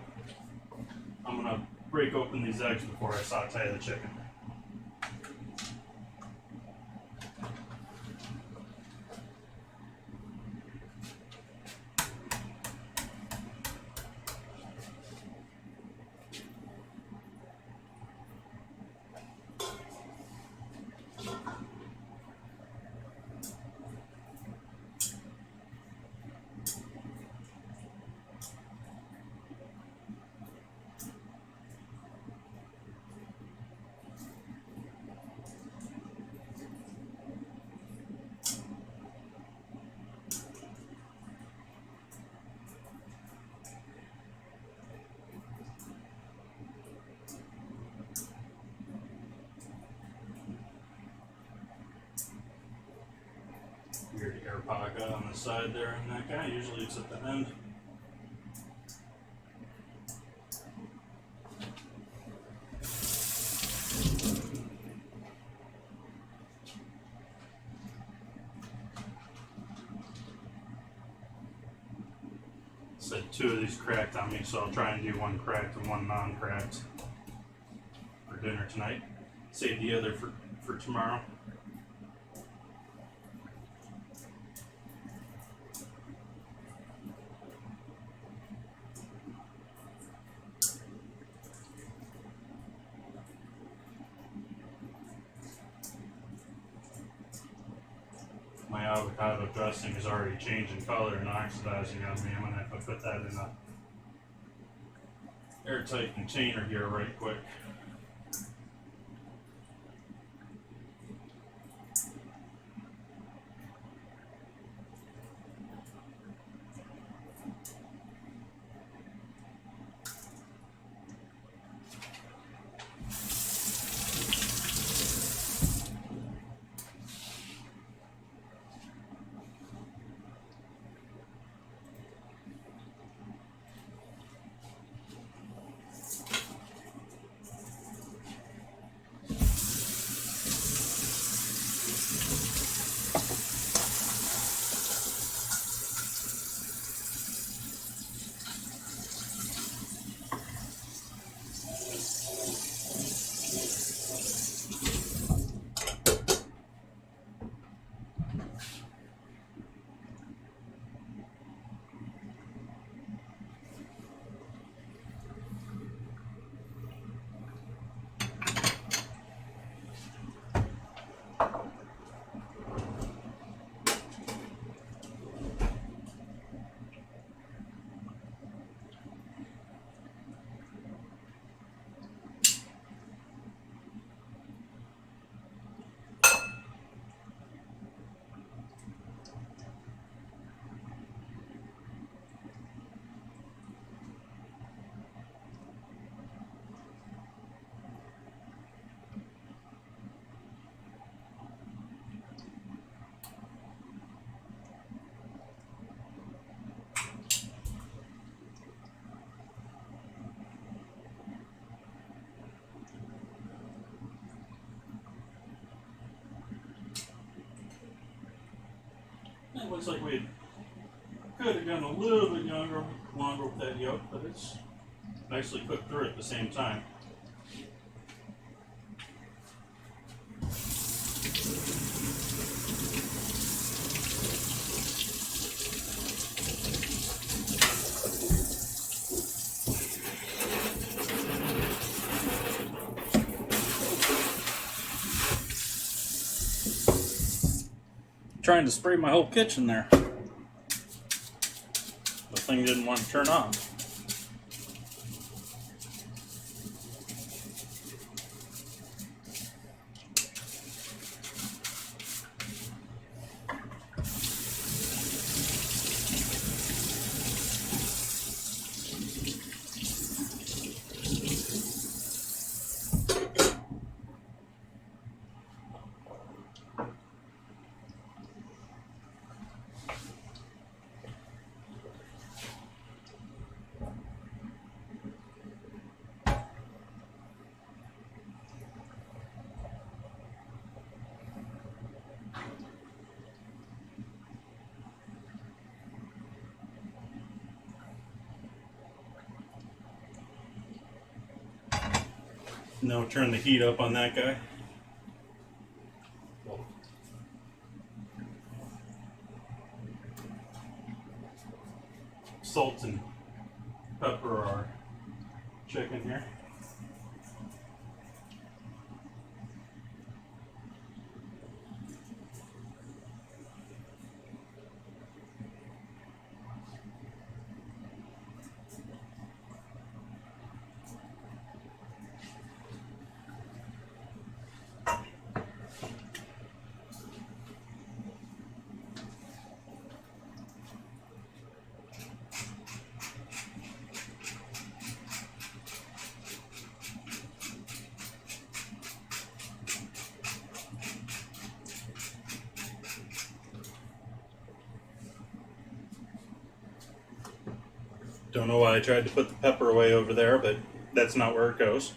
I'm gonna break open these eggs before I saute the chicken. Weird air pocket on the side there, and that guy usually it's at the end. Said 2 of these cracked on me, so I'll try and do 1 cracked and 1 non-cracked for dinner tonight. Save the other for tomorrow. My avocado dressing is already changing color and oxidizing on me. I'm gonna have to put that in a airtight container here right quick. It looks like we could have gone a little bit longer with that yolk, but it's nicely cooked through at the same time. Trying to spray my whole kitchen there. The thing didn't want to turn on. Now turn the heat up on that guy. Salt and pepper our chicken here. Don't know why I tried to put the pepper away over there, but that's not where it goes.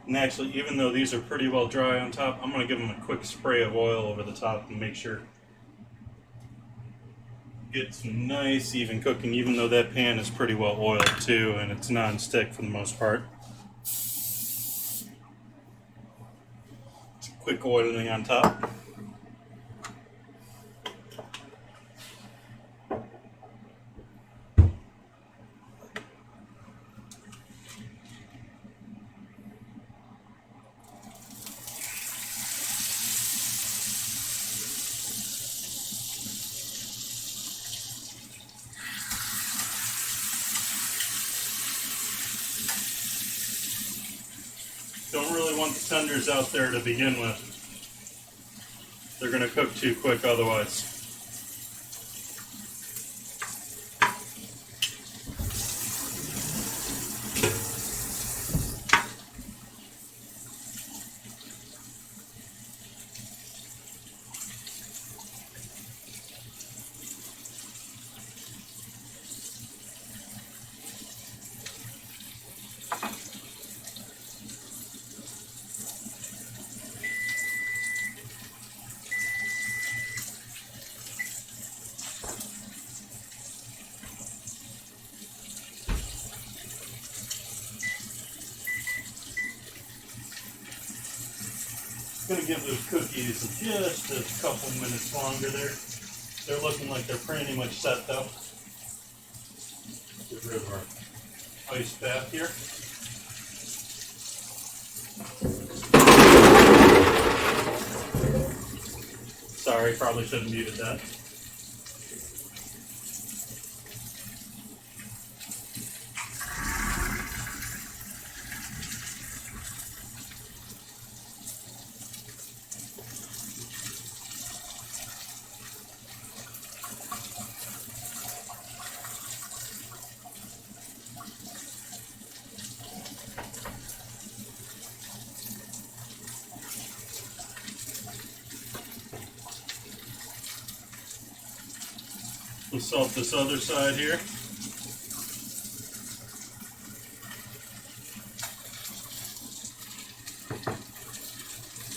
And actually, even though these are pretty well dry on top, I'm going to give them a quick spray of oil over the top and make sure get some nice even cooking, even though that pan is pretty well oiled too, and it's non-stick for the most part. It's a quick oiling on top. Don't really want the tenders out there to begin with. They're going to cook too quick otherwise. Going to give those cookies just a couple minutes longer there. They're looking like they're pretty much set though. Get rid of our ice bath here. Sorry, probably should have muted that. We'll salt this other side here.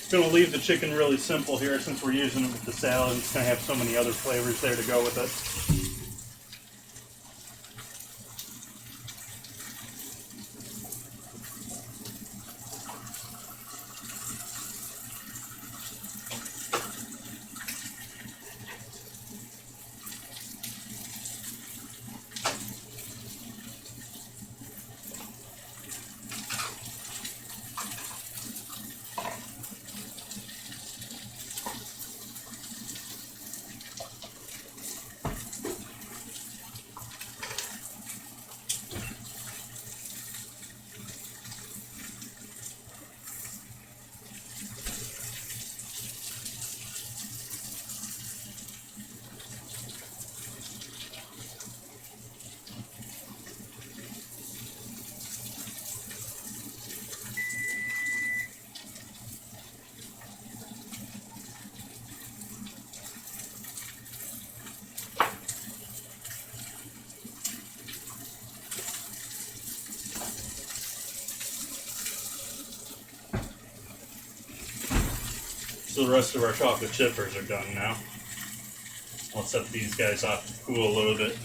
Going to leave the chicken really simple here since we're using it with the salad. It's going to have so many other flavors there to go with it. So the rest of our chocolate chippers are done now. I'll set these guys off to cool a little bit.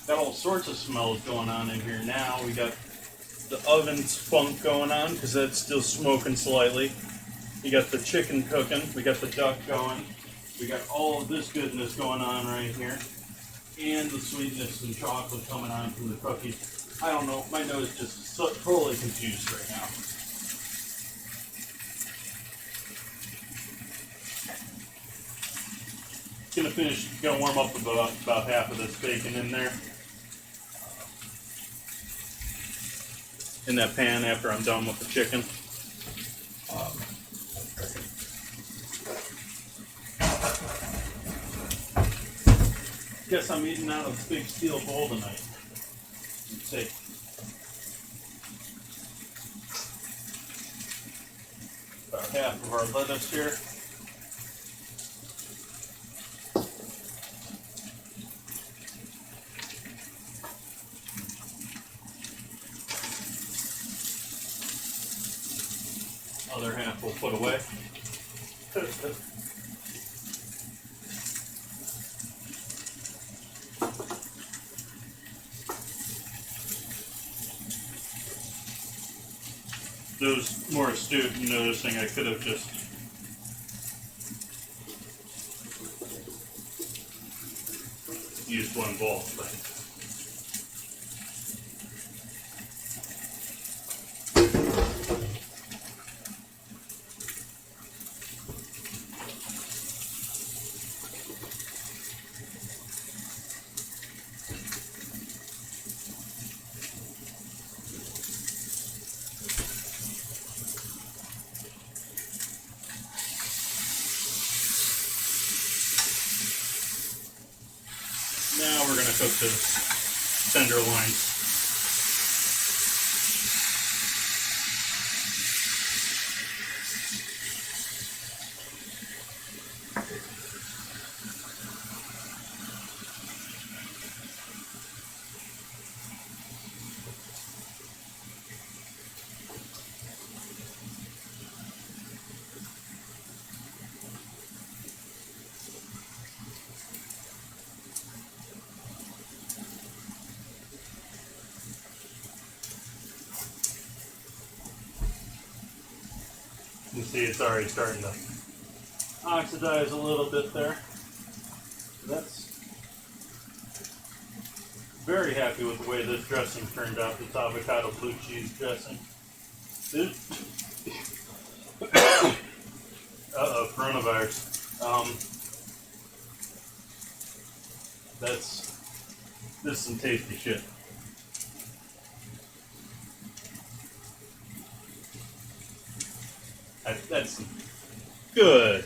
Got all sorts of smells going on in here now. We got the oven's funk going on because that's still smoking slightly. We got the chicken cooking. We got the duck going. We got all of this goodness going on right here. And the sweetness and chocolate coming on from the cookies. I don't know. My nose is just so totally confused right now. Gonna warm up about half of this bacon in there. In that pan after I'm done with the chicken. Guess I'm eating out of a big steel bowl tonight. Let's see. About half of our lettuce here. Other half we'll put away. Those more astute in noticing I could have just used one bowl, but now we're going to cook this tenderloin. You can see it's already starting to oxidize a little bit there. That's very happy with the way this dressing turned out. This avocado blue cheese dressing. Uh-oh, coronavirus. This is some tasty shit. That's good.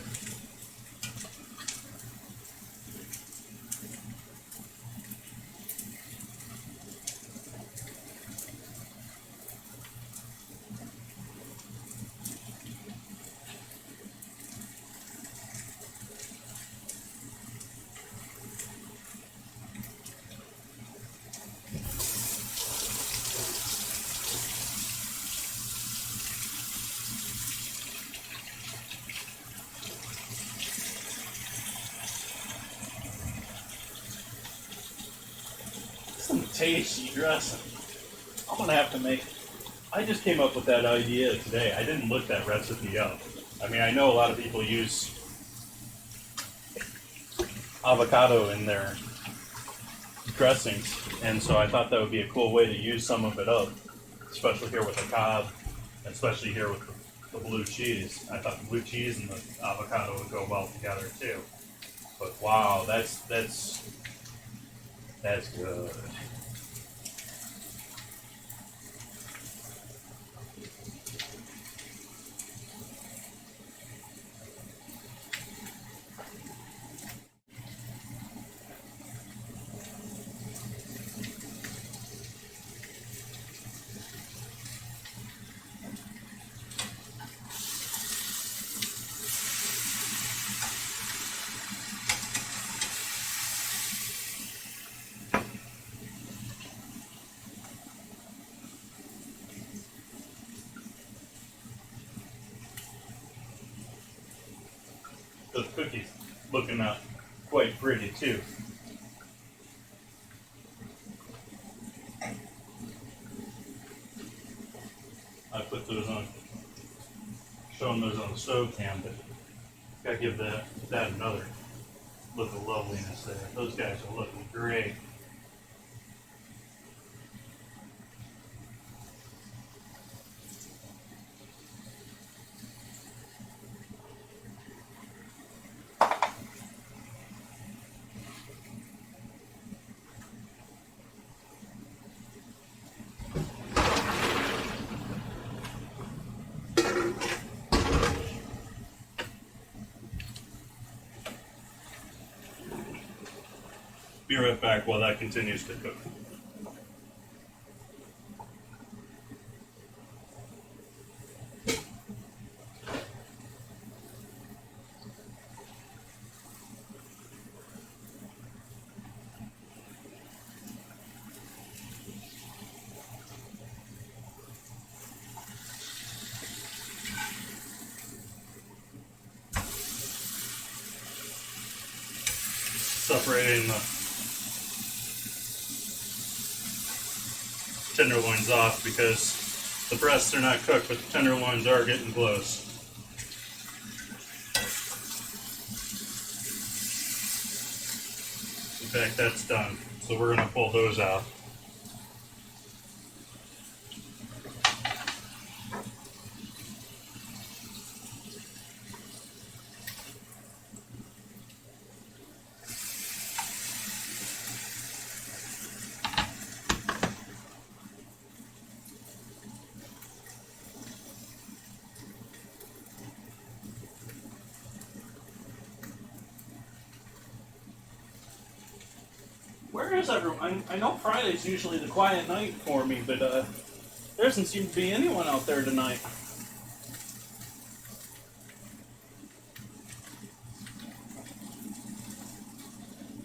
Some tasty dressing. I'm gonna have to make. I just came up with that idea today. I didn't look that recipe up. I mean, I know a lot of people use avocado in their dressings, and so I thought that would be a cool way to use some of it up, especially here with the Cobb, especially here with the blue cheese. I thought the blue cheese and the avocado would go well together too. But wow, that's good. the cookies looking up quite pretty too. I put those on, showing those on the stove cam, but gotta give that another look of loveliness there. Those guys are looking great. Be right back while that continues to cook. Separating the tenderloins off because the breasts are not cooked, but the tenderloins are getting close. In fact, that's done. So we're going to pull those out. Where is everyone? I know Friday's usually the quiet night for me, but there doesn't seem to be anyone out there tonight.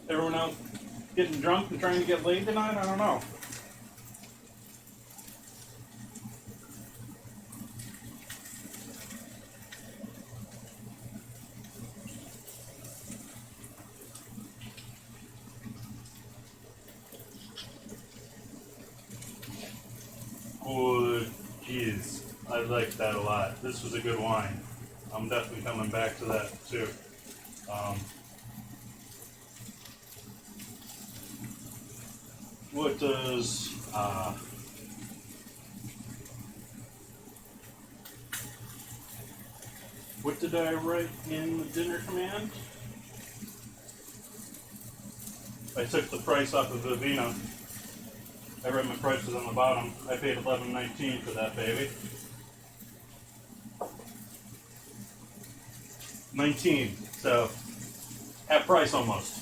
Everyone out getting drunk and trying to get laid tonight? I don't know. Oh, geez. I like that a lot. This was a good wine. I'm definitely coming back to that too. What does what did I write in the dinner command? I took the price off of Vivino. I read my prices on the bottom. I paid $11.19 for that baby. 19, so half price almost.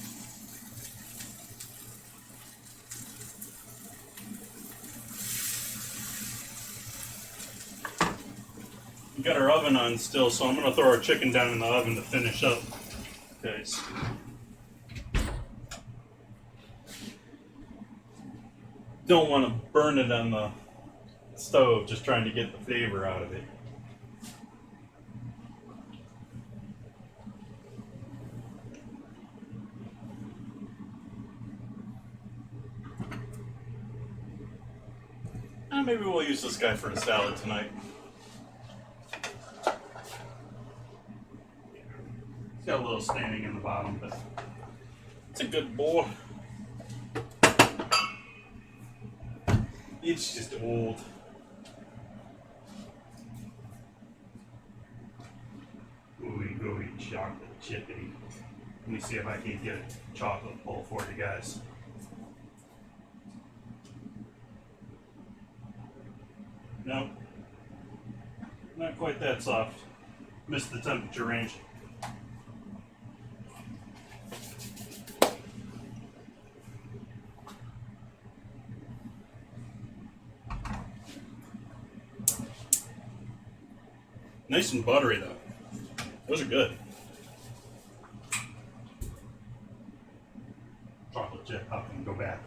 We got our oven on still, so I'm gonna throw our chicken down in the oven to finish up. Okay. Don't want to burn it on the stove, just trying to get the flavor out of it. Maybe we'll use this guy for a salad tonight. He's got a little staining in the bottom, but it's a good boy. It's just old. Ooey gooey chocolate chickadee. Let me see if I can get a chocolate bowl for you guys. No, not quite that soft. Missed the temperature range. Nice and buttery though. Those are good. Chocolate chip, how can go back?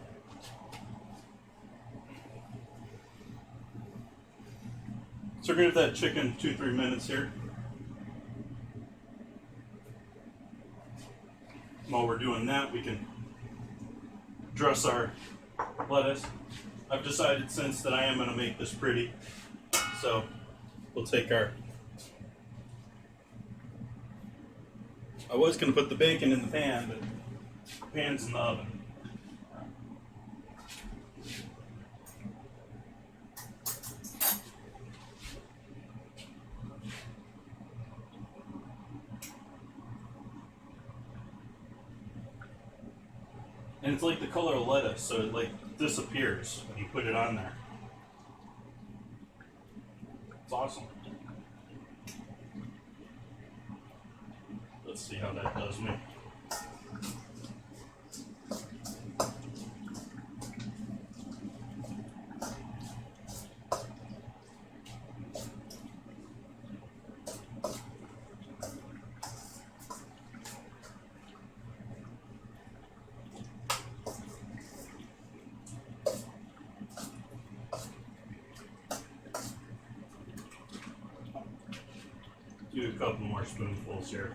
So we're gonna give that chicken 2-3 minutes here. while we're doing that, we can dress our lettuce. I've decided since that I am going to make this pretty, so we'll take our... I was going to put the bacon in the pan, but the pan's in the oven. And it's like the color of lettuce, so it like disappears when you put it on there. It's awesome. Let's see how that does me. Do a couple more spoonfuls here.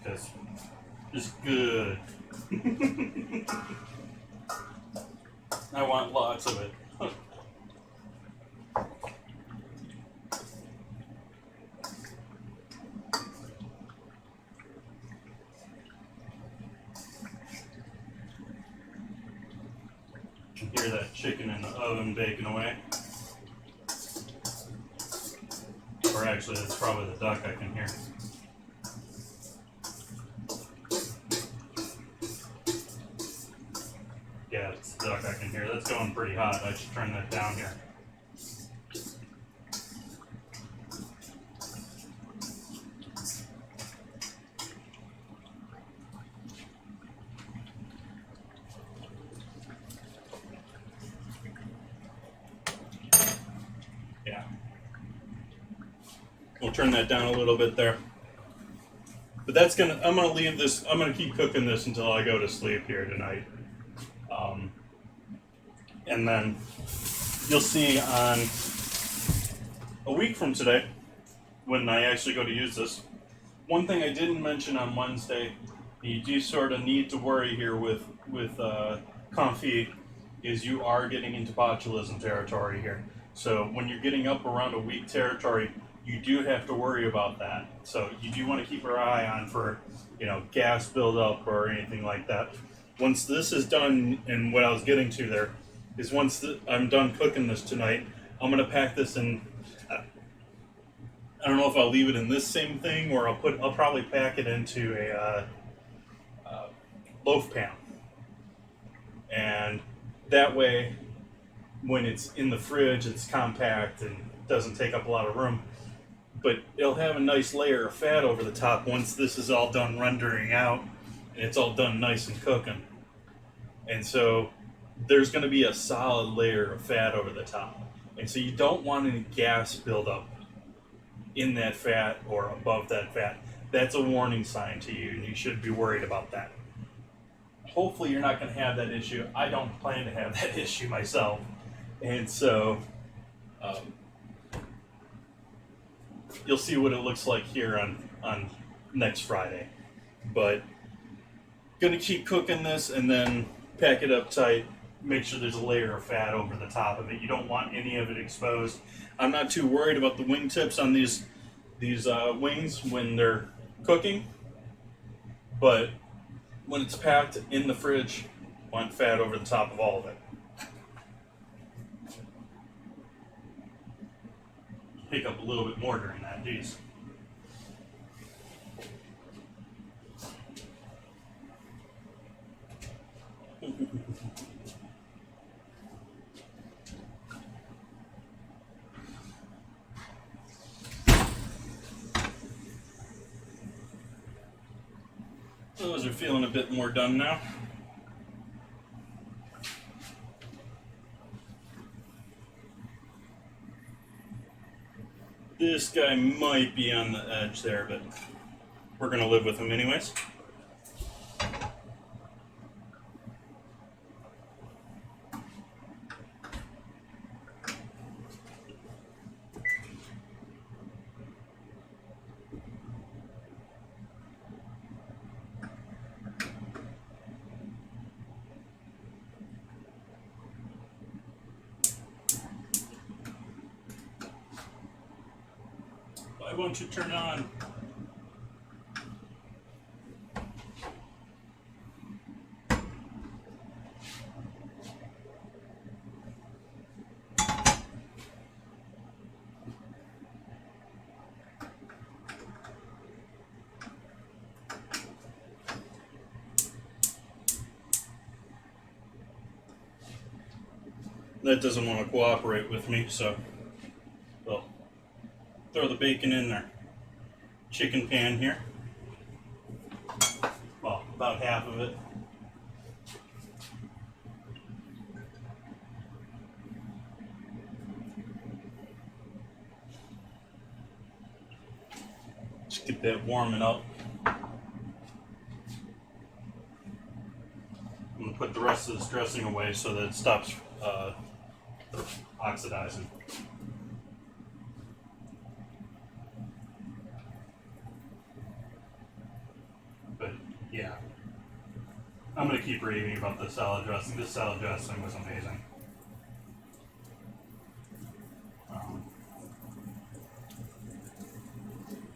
Because it's good. I want lots of it. You can hear that chicken in the oven baking away. Or actually, that's probably the duck I can hear. Yeah, it's the duck I can hear. That's going pretty hot. I should turn that down here. Yeah. We'll turn that down a little bit there. But that's I'm gonna leave this, I'm gonna keep cooking this until I go to sleep here tonight. And then you'll see on a week from today, when I actually go to use this, one thing I didn't mention on Wednesday, you do sort of need to worry here with confit, is you are getting into botulism territory here. So when you're getting up around a week territory, you do have to worry about that. So you do want to keep your eye on for, gas buildup or anything like that. Once this is done, and what I was getting to there, is once I'm done cooking this tonight, I'm going to pack this in. I don't know if I'll leave it in this same thing, or I'll probably pack it into a loaf pan. And that way, when it's in the fridge, it's compact and doesn't take up a lot of room. But it'll have a nice layer of fat over the top once this is all done rendering out and it's all done nice and cooking. And so there's going to be a solid layer of fat over the top. And so you don't want any gas buildup in that fat or above that fat. That's a warning sign to you, and you should be worried about that. Hopefully you're not going to have that issue. I don't plan to have that issue myself. And so you'll see what it looks like here on next Friday. But going to keep cooking this and then pack it up tight. Make sure there's a layer of fat over the top of it. You don't want any of it exposed. I'm not too worried about the wingtips on these wings when they're cooking, but when it's packed in the fridge, I want fat over the top of all of it. Pick up a little bit more during that, geez. Those are feeling a bit more done now. This guy might be on the edge there, but we're going to live with him anyways. won't you turn on? That doesn't want to cooperate with me, so we'll throw the bacon in our chicken pan here. Well, about half of it. Just get that warming up. I'm going to put the rest of this dressing away so that it stops oxidizing. But yeah, I'm going to keep raving about this salad dressing. This salad dressing was amazing.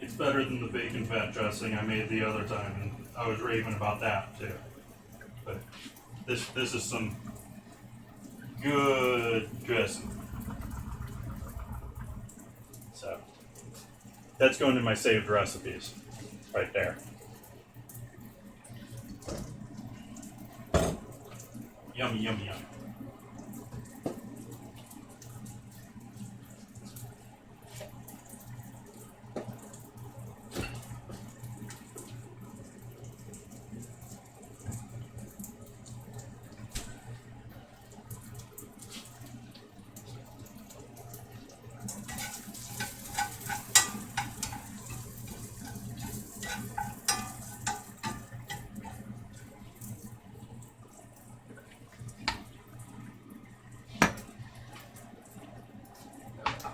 It's better than the bacon fat dressing I made the other time, and I was raving about that too. But this is some good dressing. So that's going in my saved recipes right there. Yummy, yummy, yummy.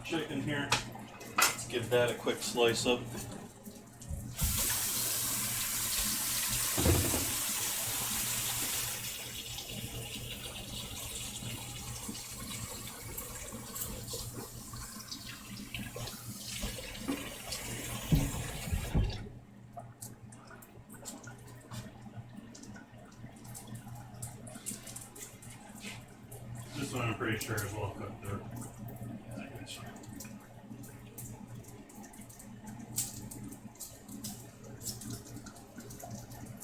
Chicken here. Let's give that a quick slice up. This one I'm pretty sure is well cooked there.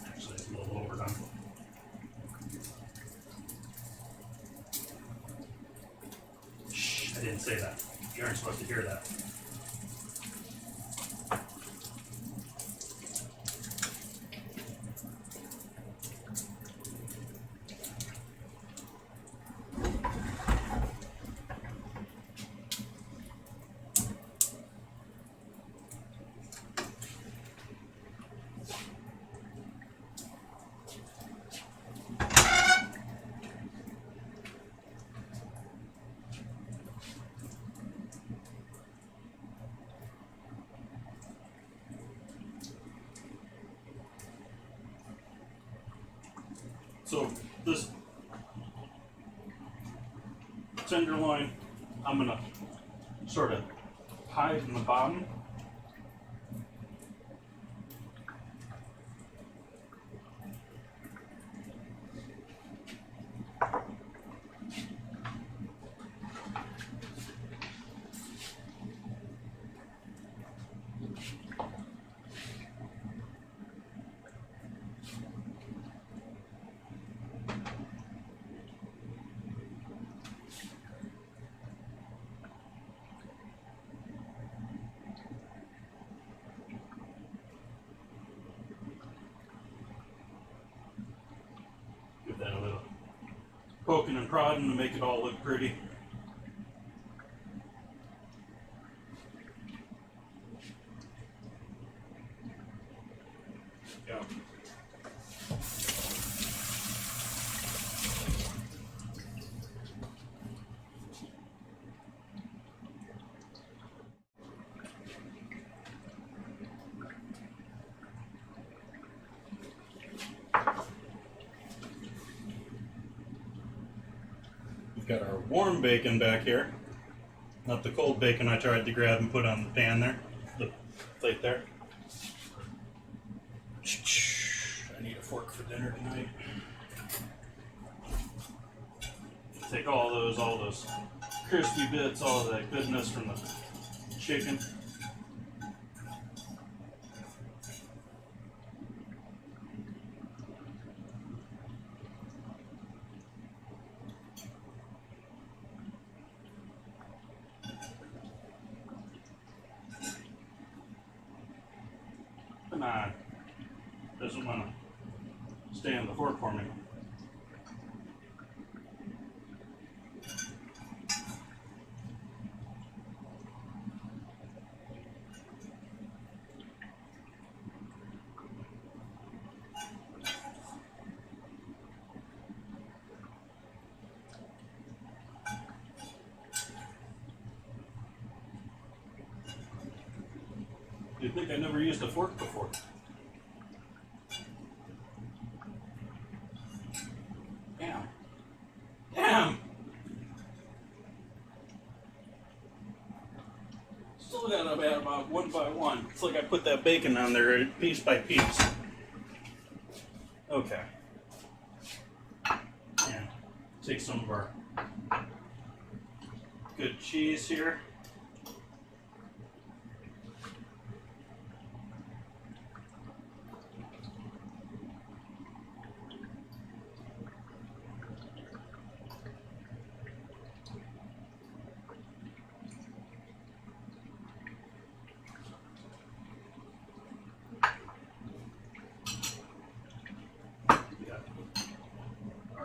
Actually, it's a little overdone. Shh, I didn't say that. You aren't supposed to hear that. So this tenderloin, I'm gonna sort of hide in the bottom. Give that a little poking and prodding to make it all look pretty. Yeah. We've got our warm bacon back here, not the cold bacon I tried to grab and put on the pan there. The plate there. I need a fork for dinner tonight. Take all those crispy bits, all that goodness from the chicken. Come on. Doesn't want to stay on the fork for me. You'd think I never used a fork before. Damn. Damn! Still got about one by one. It's like I put that bacon on there piece by piece. Okay. And take some of our good cheese here.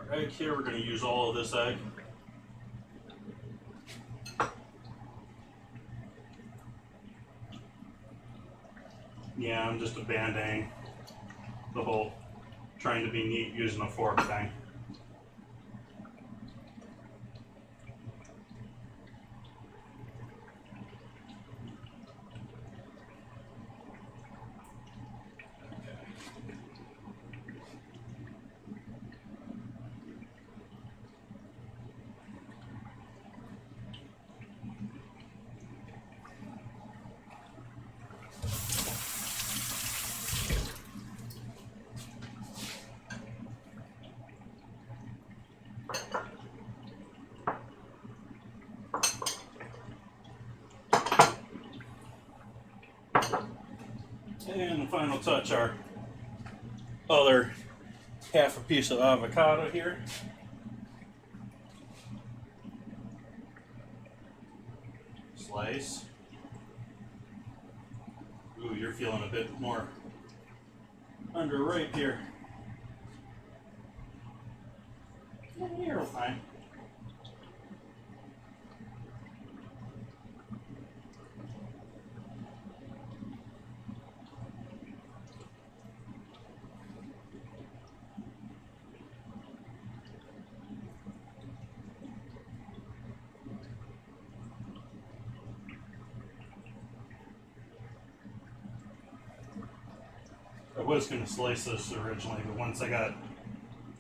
Egg here, we're going to use all of this egg. Yeah, I'm just abandoning the whole trying to be neat using a fork thing. And the final touch, our other half a piece of avocado here. Slice. Ooh, you're feeling a bit more underripe here. Yeah, you're fine. I was going to slice this originally, but once I got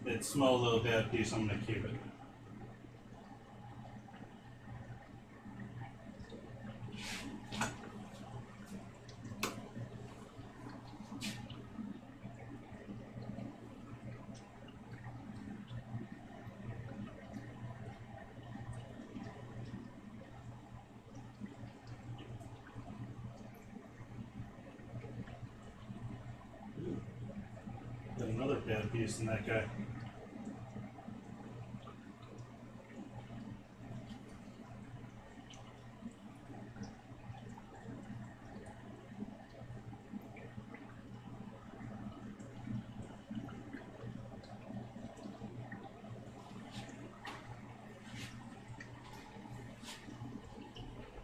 it smelled a little bad piece, I'm going to keep it. Got another bad piece in that guy.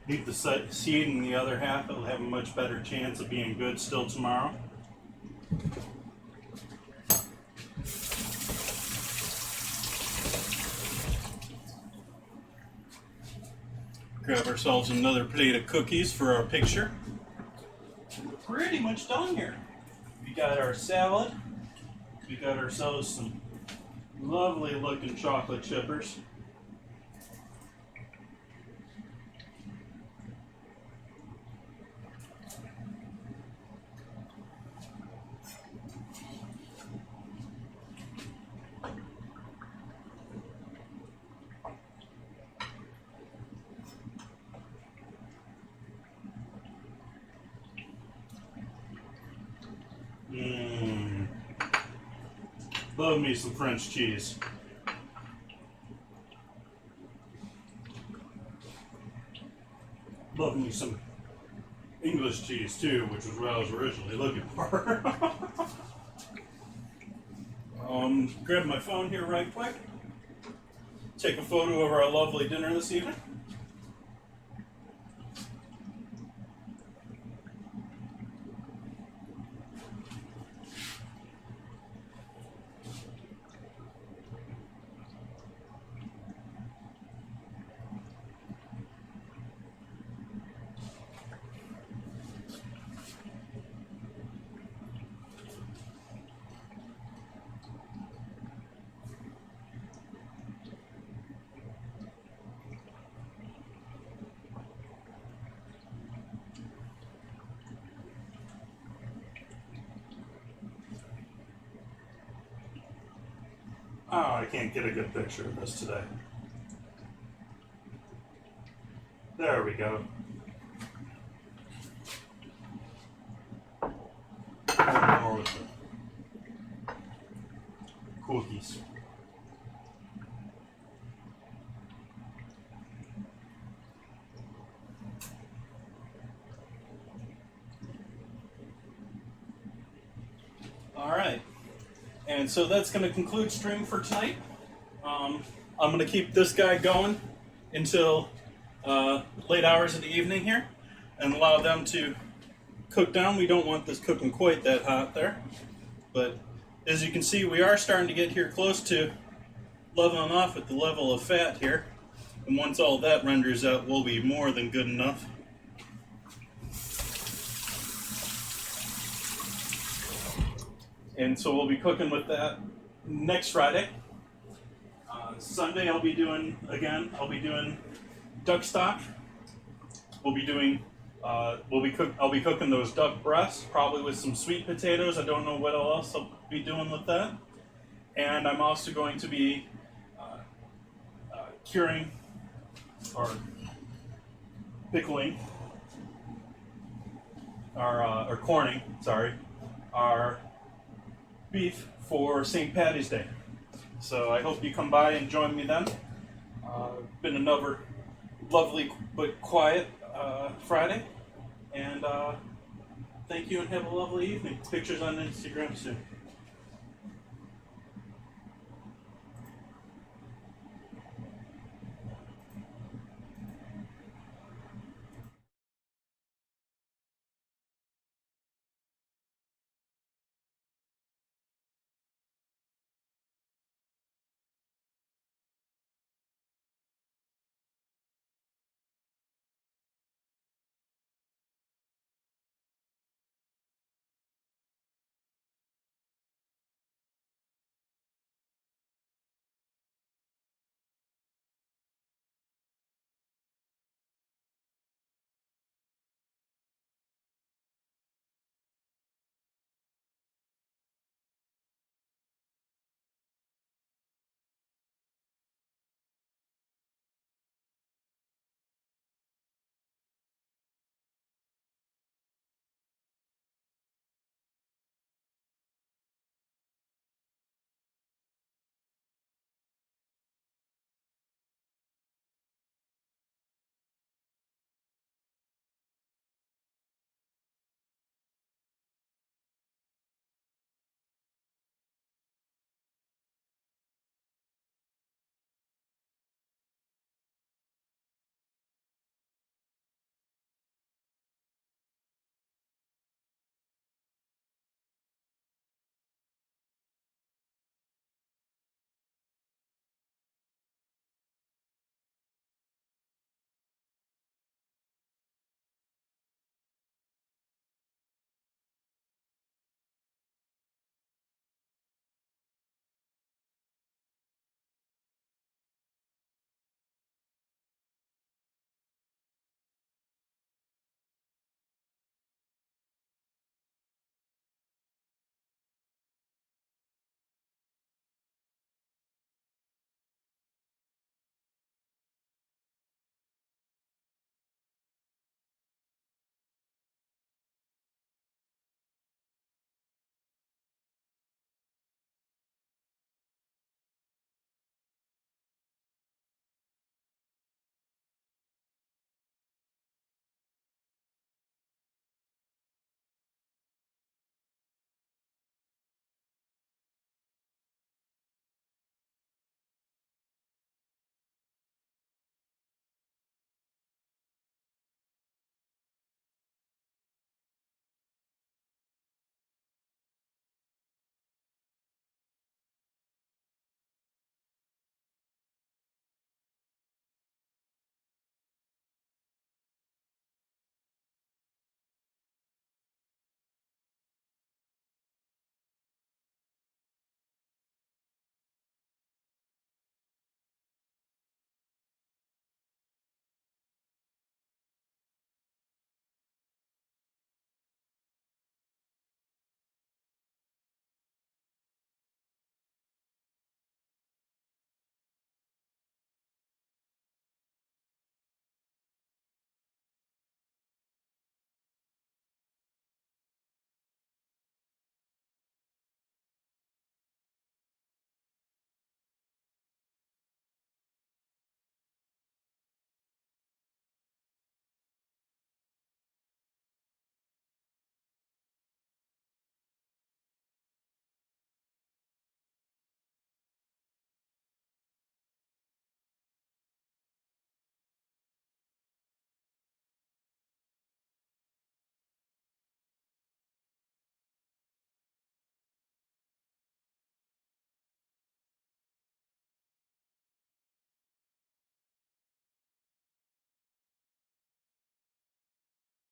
Leave the seed in the other half. It'll have a much better chance of being good still tomorrow. Grab ourselves another plate of cookies for our picture. We're pretty much done here. We got our salad. We got ourselves some lovely looking chocolate chippers. Love me some French cheese. Love me some English cheese too, which is what I was originally looking for. Grab my phone here right quick. Take a photo of our lovely dinner this evening. Oh, I can't get a good picture of this today. There we go. One more with the cookies. All right. And so that's going to conclude stream for tonight. I'm going to keep this guy going until late hours of the evening here and allow them to cook down. We don't want this cooking quite that hot there. But as you can see, we are starting to get here close to leveling off at the level of fat here. And once all that renders out, we'll be more than good enough. And so we'll be cooking with that next Friday. Sunday I'll be doing duck stock. We'll be doing I'll be cooking those duck breasts, probably with some sweet potatoes. I don't know what else I'll be doing with that. And I'm also going to be curing or pickling or corning, our beef for St. Patty's Day. So I hope you come by and join me then. Been another lovely but quiet Friday. And thank you and have a lovely evening. Pictures on Instagram soon.